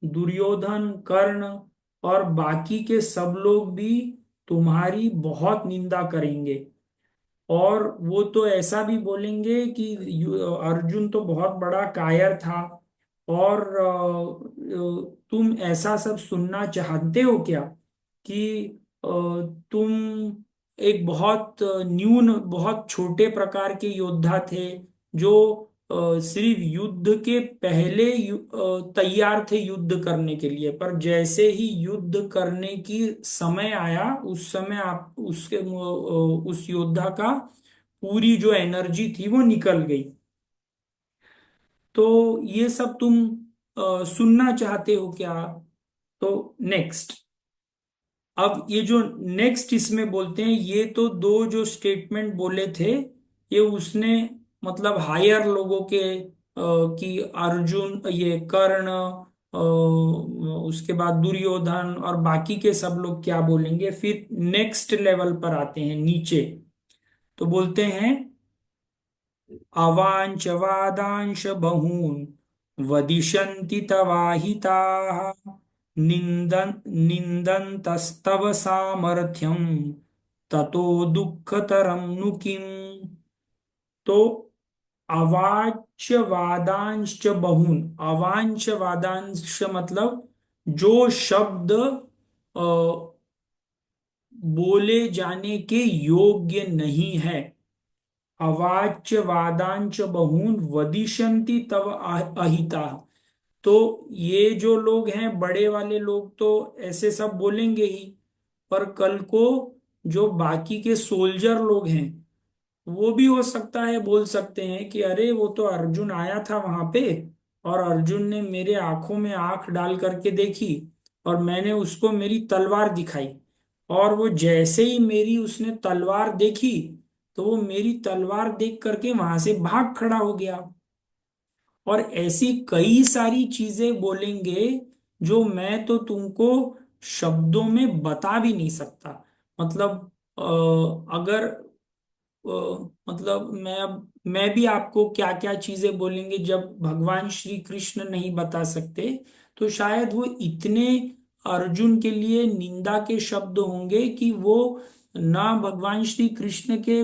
दुर्योधन कर्ण और बाकी के सब लोग भी तुम्हारी बहुत निंदा करेंगे। और वो तो ऐसा भी बोलेंगे कि अर्जुन तो बहुत बड़ा कायर था, और तुम ऐसा सब सुनना चाहते हो क्या कि तुम एक बहुत न्यून, बहुत छोटे प्रकार के योद्धा थे, जो सिर्फ युद्ध के पहले तैयार थे युद्ध करने के लिए, पर जैसे ही युद्ध करने की समय आया उस समय आप उसके उस योद्धा का पूरी जो एनर्जी थी वो निकल गई। तो ये सब तुम सुनना चाहते हो क्या? तो नेक्स्ट, अब ये जो नेक्स्ट इसमें बोलते हैं, ये तो दो जो स्टेटमेंट बोले थे, ये उसने मतलब हायर लोगों के कि अर्जुन, ये कर्ण, उसके बाद दुर्योधन और बाकी के सब लोग क्या बोलेंगे। फिर नेक्स्ट लेवल पर आते हैं नीचे, तो बोलते हैं अवांच वादांश बहून वदिशन्ति तवाहिताः निन्दन्तस्तव सामर्थ्यं ततो दुःखतरं नु किम्। तो अवाच्य वादांश बहून, अवांच वादांश मतलब जो शब्द बोले जाने के योग्य नहीं है। अवाच्य वादांच बहून वदिशन्ति तव अहिता। तो ये जो लोग हैं बड़े वाले लोग तो ऐसे सब बोलेंगे ही, पर कल को जो बाकी के सोल्जर लोग हैं वो भी हो सकता है बोल सकते हैं कि अरे वो तो अर्जुन आया था वहां पे, और अर्जुन ने मेरे आंखों में आंख डाल करके देखी, और मैंने उसको मेरी तलवार दिखाई, और वो जैसे ही मेरी उसने तलवार देखी तो वो मेरी तलवार देख करके वहां से भाग खड़ा हो गया। और ऐसी कई सारी चीजें बोलेंगे जो मैं तो तुमको शब्दों में बता भी नहीं सकता। मतलब अगर मतलब मैं भी आपको क्या क्या चीजें बोलेंगे जब भगवान श्री कृष्ण नहीं बता सकते, तो शायद वो इतने अर्जुन के लिए निंदा के शब्द होंगे कि वो ना भगवान श्री कृष्ण के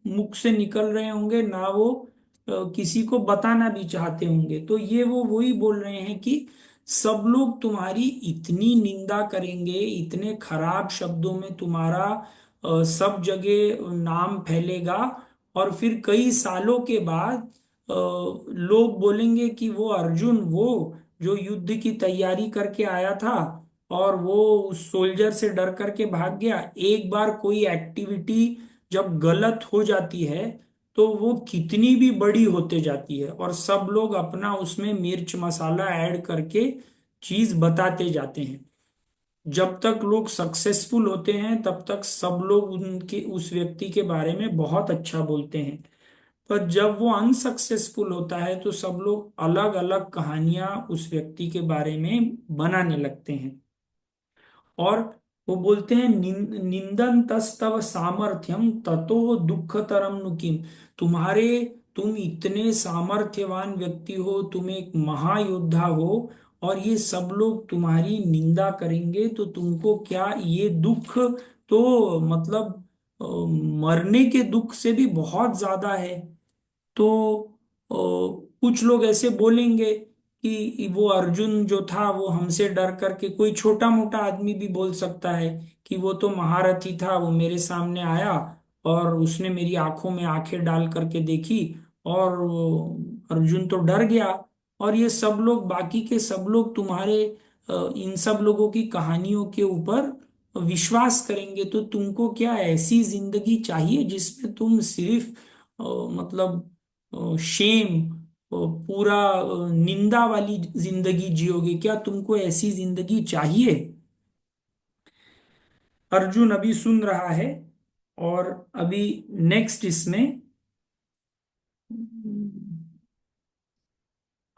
मुख से निकल रहे होंगे, ना वो किसी को बताना भी चाहते होंगे। तो ये वो वही बोल रहे हैं कि सब लोग तुम्हारी इतनी निंदा करेंगे, इतने खराब शब्दों में तुम्हारा सब जगह नाम फैलेगा, और फिर कई सालों के बाद लोग बोलेंगे कि वो अर्जुन, वो जो युद्ध की तैयारी करके आया था और वो उस सोल्जर से डर करके भाग गया। एक बार कोई एक्टिविटी जब गलत हो जाती है तो वो कितनी भी बड़ी होते जाती है, और सब लोग अपना उसमें मिर्च मसाला ऐड करके चीज बताते जाते हैं। जब तक लोग सक्सेसफुल होते हैं तब तक सब लोग उनके उस व्यक्ति के बारे में बहुत अच्छा बोलते हैं, पर जब वो अनसक्सेसफुल होता है तो सब लोग अलग अलग कहानियां उस व्यक्ति के बारे में बनाने लगते हैं। और वो बोलते हैं निंदन तस्तव सामर्थ्यम ततो दुःखतरम नु किम। तुम्हारे, तुम इतने सामर्थ्यवान व्यक्ति हो, तुम एक महायोद्धा हो, और ये सब लोग तुम्हारी निंदा करेंगे तो तुमको क्या ये दुख, तो मतलब मरने के दुख से भी बहुत ज्यादा है। तो कुछ लोग ऐसे बोलेंगे कि वो अर्जुन जो था वो हमसे डर करके, कोई छोटा मोटा आदमी भी बोल सकता है कि वो तो महारथी था, वो मेरे सामने आया और उसने मेरी आंखों में आंखें डाल करके देखी, और अर्जुन तो डर गया। और ये सब लोग, बाकी के सब लोग तुम्हारे इन सब लोगों की कहानियों के ऊपर विश्वास करेंगे। तो तुमको क्या ऐसी जिंदगी चाहिए जिसमें तुम सिर्फ मतलब शेम, पूरा निंदा वाली जिंदगी जियोगे? क्या तुमको ऐसी जिंदगी चाहिए? अर्जुन अभी सुन रहा है, और अभी नेक्स्ट इसमें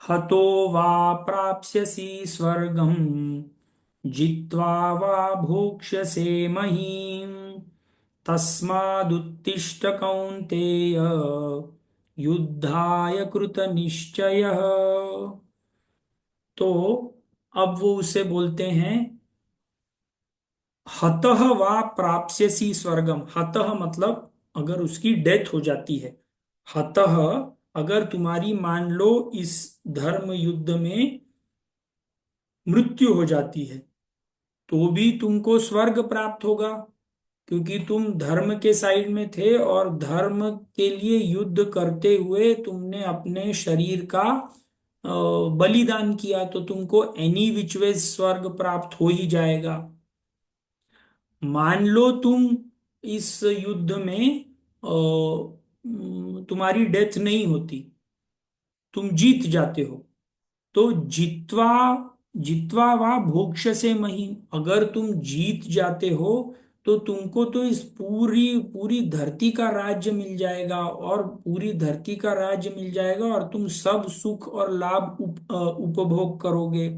हतो वा प्राप्स्यसि स्वर्गम जित्वा वा भोक्ष्यसे महीम् तस्मादुत्तिष्ठ कौन्तेय युद्धाय कृतनिश्चयः। तो अब वो उसे बोलते हैं हतः वा प्राप्स्यसि स्वर्गम, हतः मतलब अगर उसकी डेथ हो जाती है, हतः अगर तुम्हारी मान लो इस धर्म युद्ध में मृत्यु हो जाती है तो भी तुमको स्वर्ग प्राप्त होगा, क्योंकि तुम धर्म के साइड में थे और धर्म के लिए युद्ध करते हुए तुमने अपने शरीर का बलिदान किया, तो तुमको एनी विच वे स्वर्ग प्राप्त हो ही जाएगा। मान लो तुम इस युद्ध में तुम्हारी डेथ नहीं होती, तुम जीत जाते हो, तो जित्वा जित्वा वा भोक्ष्यसे महीम, अगर तुम जीत जाते हो तो तुमको तो इस पूरी पूरी धरती का राज्य मिल जाएगा, और पूरी धरती का राज्य मिल जाएगा और तुम सब सुख और लाभ उपभोग करोगे।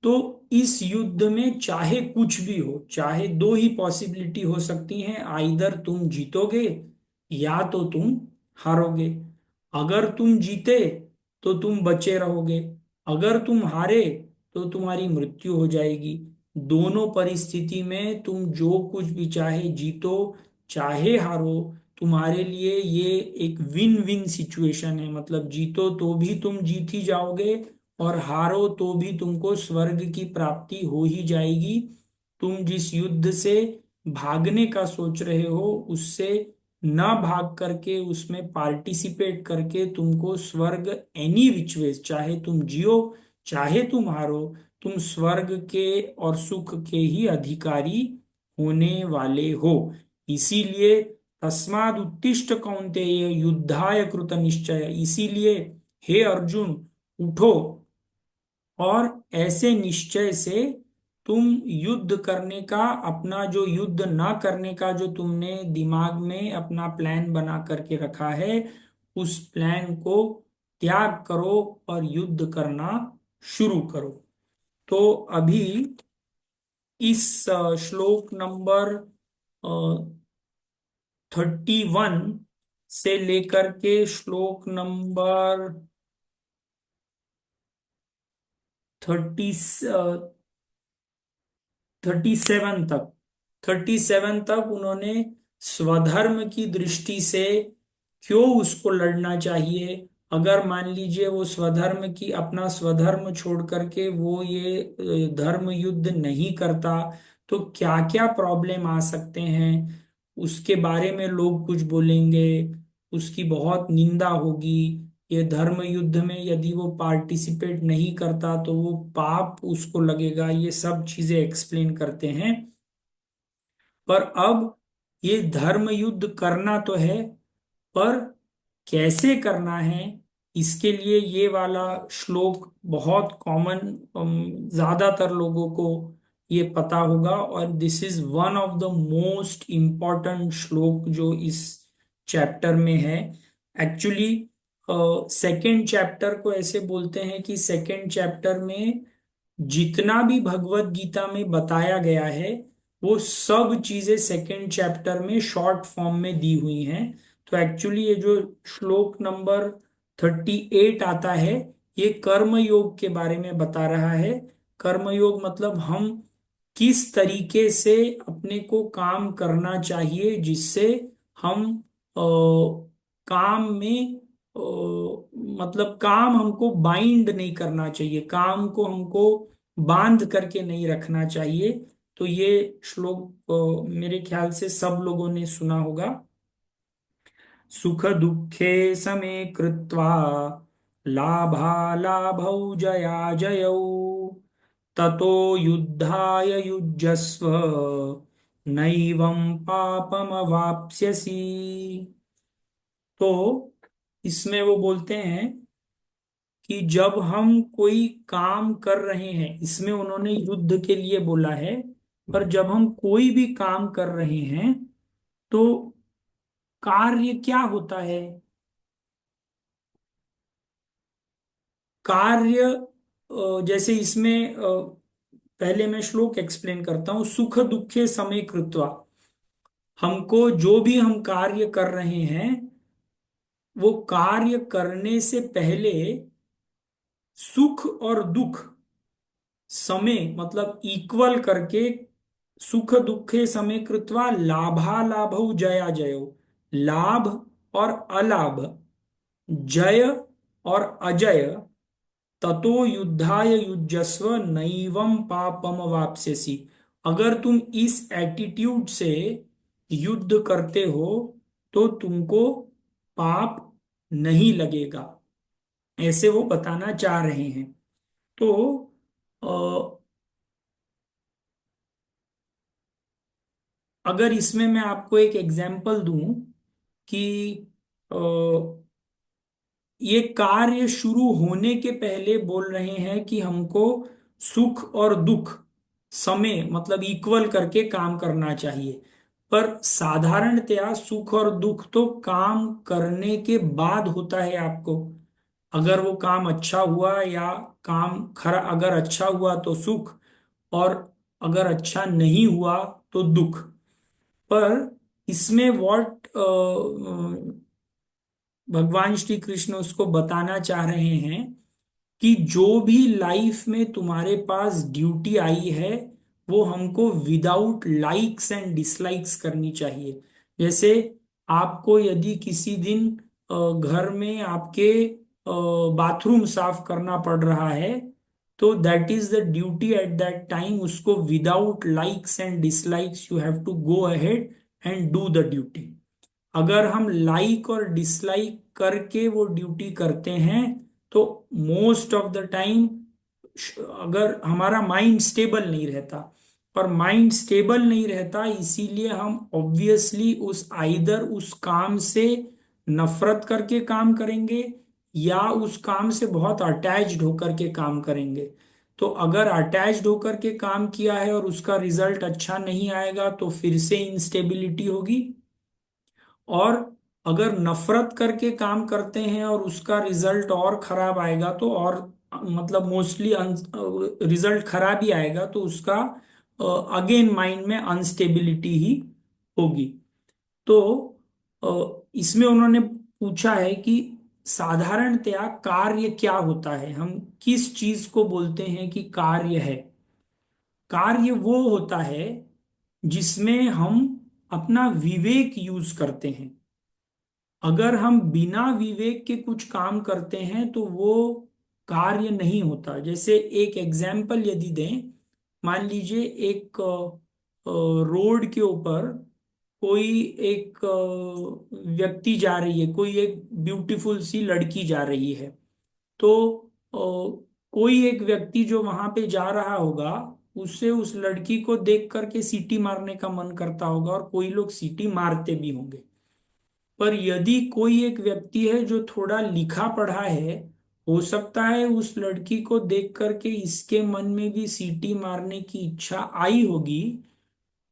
तो इस युद्ध में चाहे कुछ भी हो, चाहे दो ही पॉसिबिलिटी हो सकती हैं, आइदर तुम जीतोगे या तो तुम हारोगे। अगर तुम जीते तो तुम बचे रहोगे, अगर तुम हारे तो तुम्हारी मृत्यु हो जाएगी। दोनों परिस्थिति में तुम जो कुछ भी, चाहे जीतो चाहे हारो, तुम्हारे लिए ये एक विन विन सिचुएशन है, मतलब जीतो तो भी तुम जीत ही जाओगे और हारो तो भी तुमको स्वर्ग की प्राप्ति हो ही जाएगी। तुम जिस युद्ध से भागने का सोच रहे हो उससे ना भाग करके, उसमें पार्टिसिपेट करके तुमको स्वर्ग एनी विच वेज, चाहे तुम जियो चाहे तुम हारो, तुम स्वर्ग के और सुख के ही अधिकारी होने वाले हो। इसीलिए तस्माद उत्तिष्ठ कौन्तेय युद्धाय कृत निश्चय, इसीलिए हे अर्जुन उठो और ऐसे निश्चय से तुम युद्ध करने का, अपना जो युद्ध ना करने का जो तुमने दिमाग में अपना प्लान बना करके रखा है, उस प्लान को त्याग करो और युद्ध करना शुरू करो। तो अभी इस श्लोक नंबर 31 से लेकर के श्लोक नंबर 30 37 तक उन्होंने स्वधर्म की दृष्टि से क्यों उसको लड़ना चाहिए, अगर मान लीजिए वो स्वधर्म की, अपना स्वधर्म छोड़ करके वो ये धर्म युद्ध नहीं करता तो क्या क्या प्रॉब्लम आ सकते हैं, उसके बारे में लोग कुछ बोलेंगे, उसकी बहुत निंदा होगी। ये धर्म युद्ध में यदि वो पार्टिसिपेट नहीं करता तो वो पाप उसको लगेगा, ये सब चीजें एक्सप्लेन करते हैं। पर अब ये धर्म युद्ध करना तो है, पर कैसे करना है, इसके लिए ये वाला श्लोक बहुत कॉमन, ज्यादातर लोगों को ये पता होगा, और this is one of the most important श्लोक जो इस चैप्टर में है। एक्चुअली सेकेंड चैप्टर को ऐसे बोलते हैं कि सेकेंड चैप्टर में जितना भी भगवत गीता में बताया गया है वो सब चीजें सेकेंड चैप्टर में शॉर्ट फॉर्म में दी हुई हैं। तो एक्चुअली ये जो श्लोक नंबर 38 आता है, ये कर्म योग के बारे में बता रहा है। कर्म योग मतलब हम किस तरीके से अपने को काम करना चाहिए जिससे हम काम में मतलब काम हमको बाइंड नहीं करना चाहिए, काम को हमको बांध करके नहीं रखना चाहिए। तो ये श्लोक मेरे ख्याल से सब लोगों ने सुना होगा। सुख दुखे समे कृत्वा लाभालाभौ जया जयौ ततो युद्धाय युज्यस्व नैवं पापमवाप्स्यसि। तो इसमें वो बोलते हैं कि जब हम कोई काम कर रहे हैं, इसमें उन्होंने युद्ध के लिए बोला है, पर जब हम कोई भी काम कर रहे हैं तो कार्य क्या होता है, कार्य जैसे इसमें पहले मैं श्लोक एक्सप्लेन करता हूं। सुख दुखे समय कृत्वा, हमको जो भी हम कार्य कर रहे हैं वो कार्य करने से पहले सुख और दुख समय मतलब इक्वल करके सुख दुखे समे कृत्वा लाभालाभौ जया जयो। लाभ और अलाभ, जय और अजय, ततो युद्धाय युज्यस्व नैवं पापम वाप्स्यसि। अगर तुम इस एटीट्यूड से युद्ध करते हो तो तुमको पाप नहीं लगेगा, ऐसे वो बताना चाह रहे हैं। तो अगर इसमें मैं आपको एक एग्जांपल दूं कि अ, ये कार्य शुरू होने के पहले बोल रहे हैं कि हमको सुख और दुख समय मतलब इक्वल करके काम करना चाहिए। पर साधारणतया सुख और दुख तो काम करने के बाद होता है आपको। अगर वो काम अच्छा हुआ या काम खरा, अगर अच्छा हुआ तो सुख, और अगर अच्छा नहीं हुआ तो दुख। पर इसमें व्हाट भगवान श्री कृष्ण उसको बताना चाह रहे हैं कि जो भी लाइफ में तुम्हारे पास ड्यूटी आई है वो हमको विदाउट लाइक्स एंड डिसलाइक्स करनी चाहिए। जैसे आपको यदि किसी दिन घर में आपके बाथरूम साफ करना पड़ रहा है, तो that is the duty at that time, उसको without likes and dislikes you have to go ahead and do the duty. अगर हम लाइक और डिसलाइक करके वो ड्यूटी करते हैं तो मोस्ट ऑफ द टाइम अगर हमारा माइंड स्टेबल नहीं रहता, पर माइंड स्टेबल नहीं रहता इसीलिए हम ऑब्वियसली उस आइदर उस काम से नफरत करके काम करेंगे या उस काम से बहुत अटैच्ड होकर के काम करेंगे। तो अगर अटैच्ड होकर के काम किया है और उसका रिजल्ट अच्छा नहीं आएगा तो फिर से इंस्टेबिलिटी होगी। और अगर नफरत करके काम करते हैं और उसका रिजल्ट और खराब आएगा तो और मतलब मोस्टली रिजल्ट खराब ही आएगा, तो उसका अगेन माइंड में अनस्टेबिलिटी ही होगी। तो इसमें उन्होंने पूछा है कि साधारणतया कार्य क्या होता है, हम किस चीज को बोलते हैं कि कार्य है। कार्य वो होता है जिसमें हम अपना विवेक यूज करते हैं। अगर हम बिना विवेक के कुछ काम करते हैं तो वो कार्य नहीं होता। जैसे एक एग्जाम्पल यदि दें, मान लीजिए एक रोड के ऊपर कोई एक व्यक्ति जा रही है, कोई एक ब्यूटीफुल सी लड़की जा रही है। तो कोई एक व्यक्ति जो वहां पे जा रहा होगा उससे उस लड़की को देख करके सीटी मारने का मन करता होगा और कोई लोग सीटी मारते भी होंगे। पर यदि कोई एक व्यक्ति है जो थोड़ा लिखा पढ़ा है, हो सकता है उस लड़की को देख करके इसके मन में भी सीटी मारने की इच्छा आई होगी,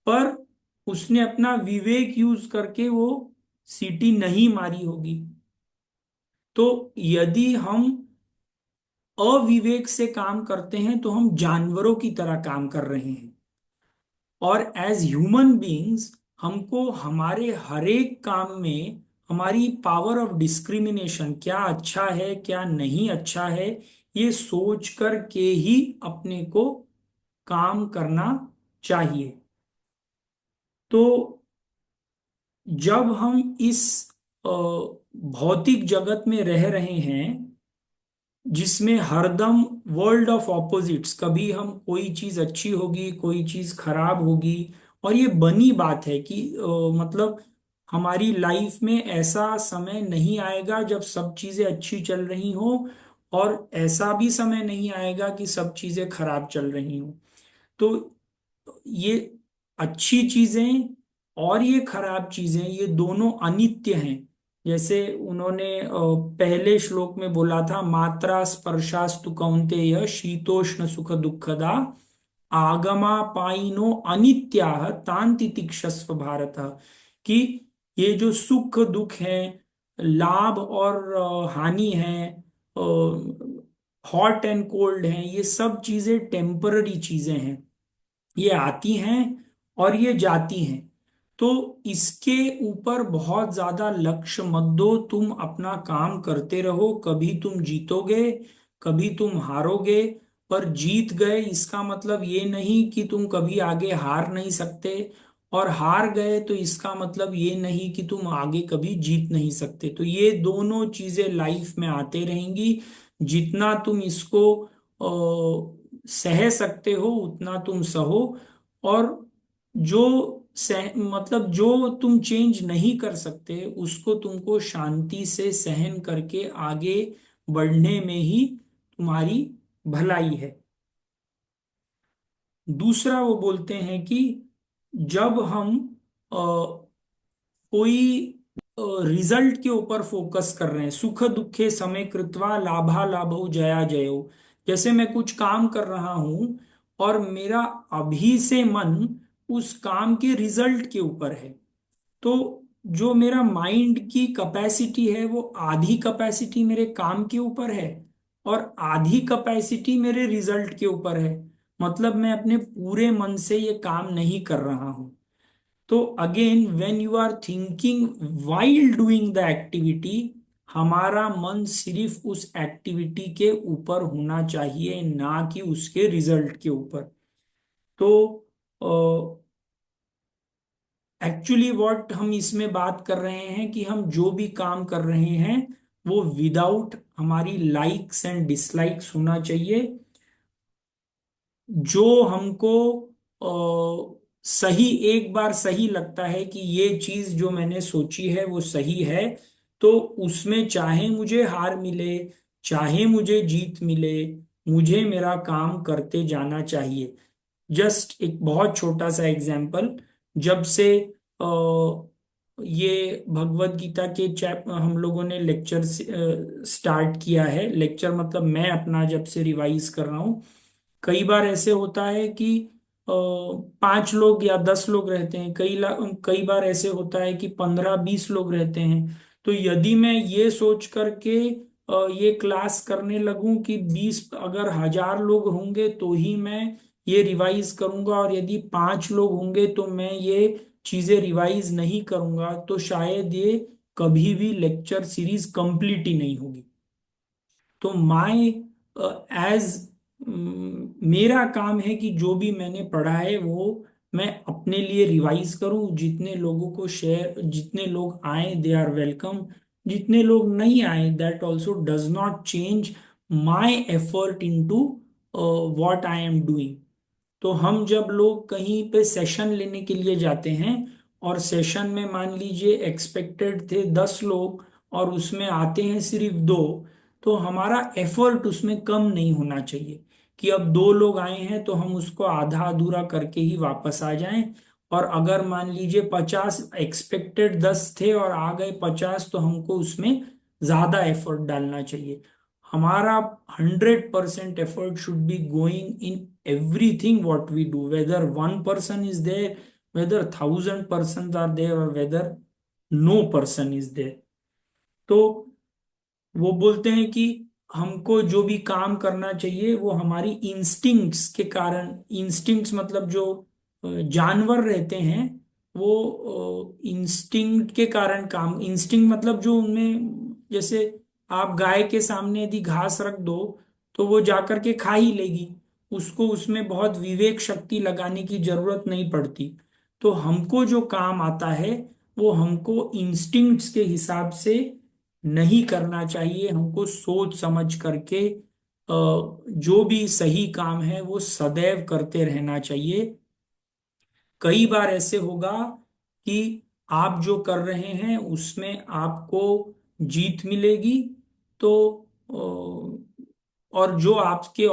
पर उसने अपना विवेक यूज करके वो सीटी नहीं मारी होगी। तो यदि हम अविवेक से काम करते हैं तो हम जानवरों की तरह काम कर रहे हैं। और एज ह्यूमन बीइंग्स हमको हमारे हर एक काम में हमारी पावर ऑफ डिस्क्रिमिनेशन, क्या अच्छा है क्या नहीं अच्छा है, ये सोच कर के ही अपने को काम करना चाहिए। तो जब हम इस भौतिक जगत में रह रहे हैं जिसमें हरदम वर्ल्ड ऑफ ऑपोजिट्स, कभी हम कोई चीज अच्छी होगी कोई चीज खराब होगी, और ये बनी बात है कि मतलब हमारी लाइफ में ऐसा समय नहीं आएगा जब सब चीजें अच्छी चल रही हो, और ऐसा भी समय नहीं आएगा कि सब चीजें खराब चल रही हो। तो ये अच्छी चीजें और ये खराब चीजें ये दोनों अनित्य हैं। जैसे उन्होंने पहले श्लोक में बोला था, मात्रा स्पर्शास्तु कौन्तेय शीतोष्ण सुख दुखदा आगमा पाइनो अनित्याः तान् तितिक्षस्व भारत। कि ये जो सुख दुख है, लाभ और हानि है, हॉट एंड कोल्ड है, ये सब चीजें टेम्पररी चीजें हैं। ये आती हैं और ये जाती हैं। तो इसके ऊपर बहुत ज्यादा लक्ष्य मत दो, तुम अपना काम करते रहो, कभी तुम जीतोगे कभी तुम हारोगे। पर जीत गए इसका मतलब ये नहीं कि तुम कभी आगे हार नहीं सकते, और हार गए तो इसका मतलब ये नहीं कि तुम आगे कभी जीत नहीं सकते। तो ये दोनों चीजें लाइफ में आते रहेंगी। जितना तुम इसको सह सकते हो उतना तुम सहो, और जो मतलब जो तुम चेंज नहीं कर सकते उसको तुमको शांति से सहन करके आगे बढ़ने में ही तुम्हारी भलाई है। दूसरा वो बोलते हैं कि जब हम कोई रिजल्ट के ऊपर फोकस कर रहे हैं, सुख दुखे समय कृत्वा लाभा लाभौ जया जयो, जैसे मैं कुछ काम कर रहा हूं और मेरा अभी से मन उस काम के रिजल्ट के ऊपर है, तो जो मेरा माइंड की कैपेसिटी है वो आधी कैपेसिटी मेरे काम के ऊपर है और आधी कैपेसिटी मेरे रिजल्ट के ऊपर है। मतलब मैं अपने पूरे मन से ये काम नहीं कर रहा हूं। तो again when you are thinking while doing the activity, हमारा मन सिर्फ उस एक्टिविटी के ऊपर होना चाहिए, ना कि उसके रिजल्ट के ऊपर। तो एक्चुअली व्हाट हम इसमें बात कर रहे हैं कि हम जो भी काम कर रहे हैं वो विदाउट हमारी लाइक्स एंड डिसलाइक्स होना चाहिए। जो हमको सही, एक बार सही लगता है कि ये चीज जो मैंने सोची है वो सही है, तो उसमें चाहे मुझे हार मिले चाहे मुझे जीत मिले, मुझे मेरा काम करते जाना चाहिए। जस्ट एक बहुत छोटा सा एग्जाम्पल, जब से ये भगवत गीता के चैप हम लोगों ने लेक्चर स्टार्ट किया है, लेक्चर मतलब मैं अपना जब से रिवाइज कर रहा हूँ, कई बार ऐसे होता है कि 5 लोग या 10 लोग रहते हैं, कई बार ऐसे होता है कि 15-20 लोग रहते हैं। तो यदि मैं ये सोच करके ये क्लास करने लगूं कि 20, अगर 1000 लोग होंगे तो ही मैं ये रिवाइज करूंगा, और यदि 5 लोग होंगे तो मैं ये चीजें रिवाइज नहीं करूंगा, तो शायद ये कभी भी लेक्चर सीरीज कंप्लीट ही नहीं होगी। तो माय एज मेरा काम है कि जो भी मैंने पढ़ा है वो मैं अपने लिए रिवाइज करूं, जितने लोगों को शेयर, जितने लोग आए दे आर वेलकम, जितने लोग नहीं आए that also does not change my effort into what I am doing. तो हम जब लोग कहीं पे सेशन लेने के लिए जाते हैं और सेशन में मान लीजिए एक्सपेक्टेड थे 10 लोग और उसमें आते हैं सिर्फ 2, तो हमारा एफर्ट उसमें कम नहीं होना चाहिए कि अब 2 लोग आए हैं तो हम उसको आधा अधूरा करके ही वापस आ जाएं। और अगर मान लीजिए 50, एक्सपेक्टेड 10 थे और आ गए 50, तो हमको उसमें ज्यादा एफर्ट डालना चाहिए। हमारा 100% effort should be going in everything what we do, whether one person is there, whether 1000 persons are there, or whether no person is there। तो वो बोलते हैं कि हमको जो भी काम करना चाहिए वो हमारी इंस्टिंक्ट्स के कारण, इंस्टिंक्ट्स मतलब जो जानवर रहते हैं वो इंस्टिंक्ट के कारण काम, इंस्टिंक्ट मतलब जो उनमें, जैसे आप गाय के सामने यदि घास रख दो तो वो जाकर के खा ही लेगी, उसको उसमें बहुत विवेक शक्ति लगाने की जरूरत नहीं पड़ती। तो हमको जो काम आता है वो हमको इंस्टिंक्ट्स के हिसाब से नहीं करना चाहिए, हमको सोच समझ करके जो भी सही काम है वो सदैव करते रहना चाहिए। कई बार ऐसे होगा कि आप जो कर रहे हैं उसमें आपको जीत मिलेगी, तो और जो आपके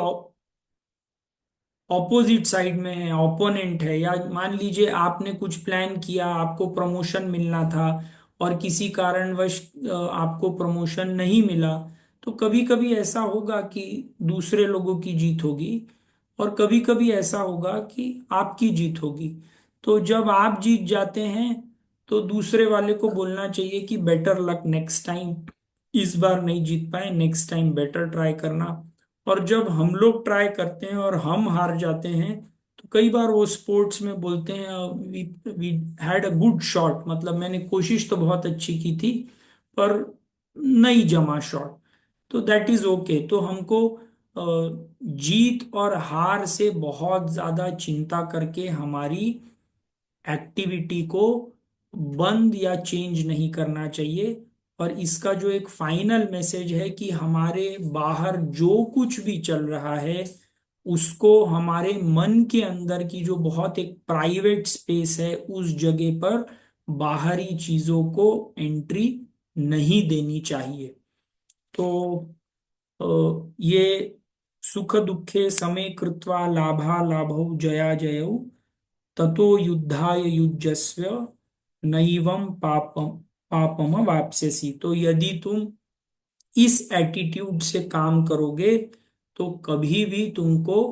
ऑपोजिट साइड में है, ओपोनेंट है, या मान लीजिए आपने कुछ प्लान किया, आपको प्रमोशन मिलना था और किसी कारणवश आपको प्रमोशन नहीं मिला, तो कभी कभी ऐसा होगा कि दूसरे लोगों की जीत होगी और कभी कभी ऐसा होगा कि आपकी जीत होगी। तो जब आप जीत जाते हैं तो दूसरे वाले को बोलना चाहिए कि बेटर लक नेक्स्ट टाइम, इस बार नहीं जीत पाए, नेक्स्ट टाइम बेटर ट्राई करना। और जब हम लोग ट्राई करते हैं और हम हार जाते हैं, तो कई बार वो स्पोर्ट्स में बोलते हैं we we had a good shot, मतलब मैंने कोशिश तो बहुत अच्छी की थी पर नहीं जमा शॉट, तो दैट इज ओके। तो हमको जीत और हार से बहुत ज्यादा चिंता करके हमारी एक्टिविटी को बंद या चेंज नहीं करना चाहिए। और इसका जो एक फाइनल मैसेज है कि हमारे बाहर जो कुछ भी चल रहा है उसको हमारे मन के अंदर की जो बहुत एक प्राइवेट स्पेस है उस जगह पर बाहरी चीजों को एंट्री नहीं देनी चाहिए। तो ये सुख दुखे समे कृत्वा लाभा लाभौ जया जयौ ततो युद्धाय युज्यस्व नैवं पापम पापम वाप्स्यसि। तो यदि तुम इस एटीट्यूड से काम करोगे तो कभी भी तुमको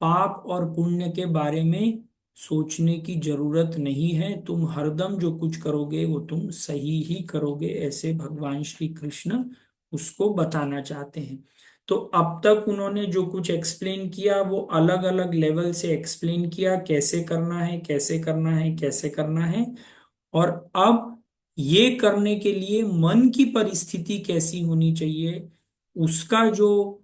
पाप और पुण्य के बारे में सोचने की जरूरत नहीं है। तुम हरदम जो कुछ करोगे वो तुम सही ही करोगे, ऐसे भगवान श्री कृष्ण उसको बताना चाहते हैं। तो अब तक उन्होंने जो कुछ एक्सप्लेन किया वो अलग अलग लेवल से एक्सप्लेन किया, कैसे करना है कैसे करना है कैसे करना है। और अब ये करने के लिए मन की परिस्थिति कैसी होनी चाहिए, उसका जो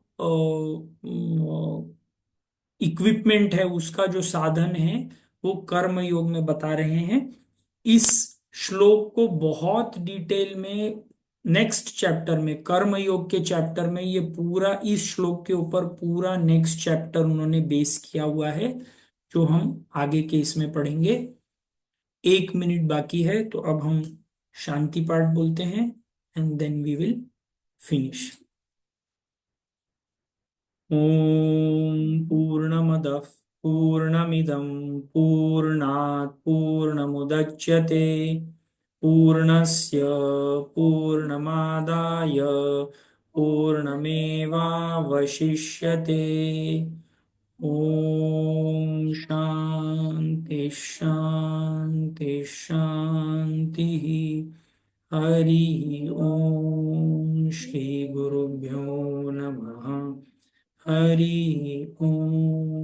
इक्विपमेंट है, उसका जो साधन है वो कर्म योग में बता रहे हैं। इस श्लोक को बहुत डिटेल में नेक्स्ट चैप्टर में, कर्म योग के चैप्टर में, ये पूरा इस श्लोक के ऊपर पूरा नेक्स्ट चैप्टर उन्होंने बेस किया हुआ है जो हम आगे के इसमें पढ़ेंगे। 1 मिनट बाकी है तो अब हम शांति पाठ बोलते हैं and then we will finish. ओम पूर्णमदः पूर्णमिदं पूर्णात् पूर्णमुदच्यते पूर्णस्य पूर्णमादाय पूर्णमेवावशिष्यते। ओम शांति शांति शांति। हरि ओम श्री गुरुभ्यो नमः। हरि ओम।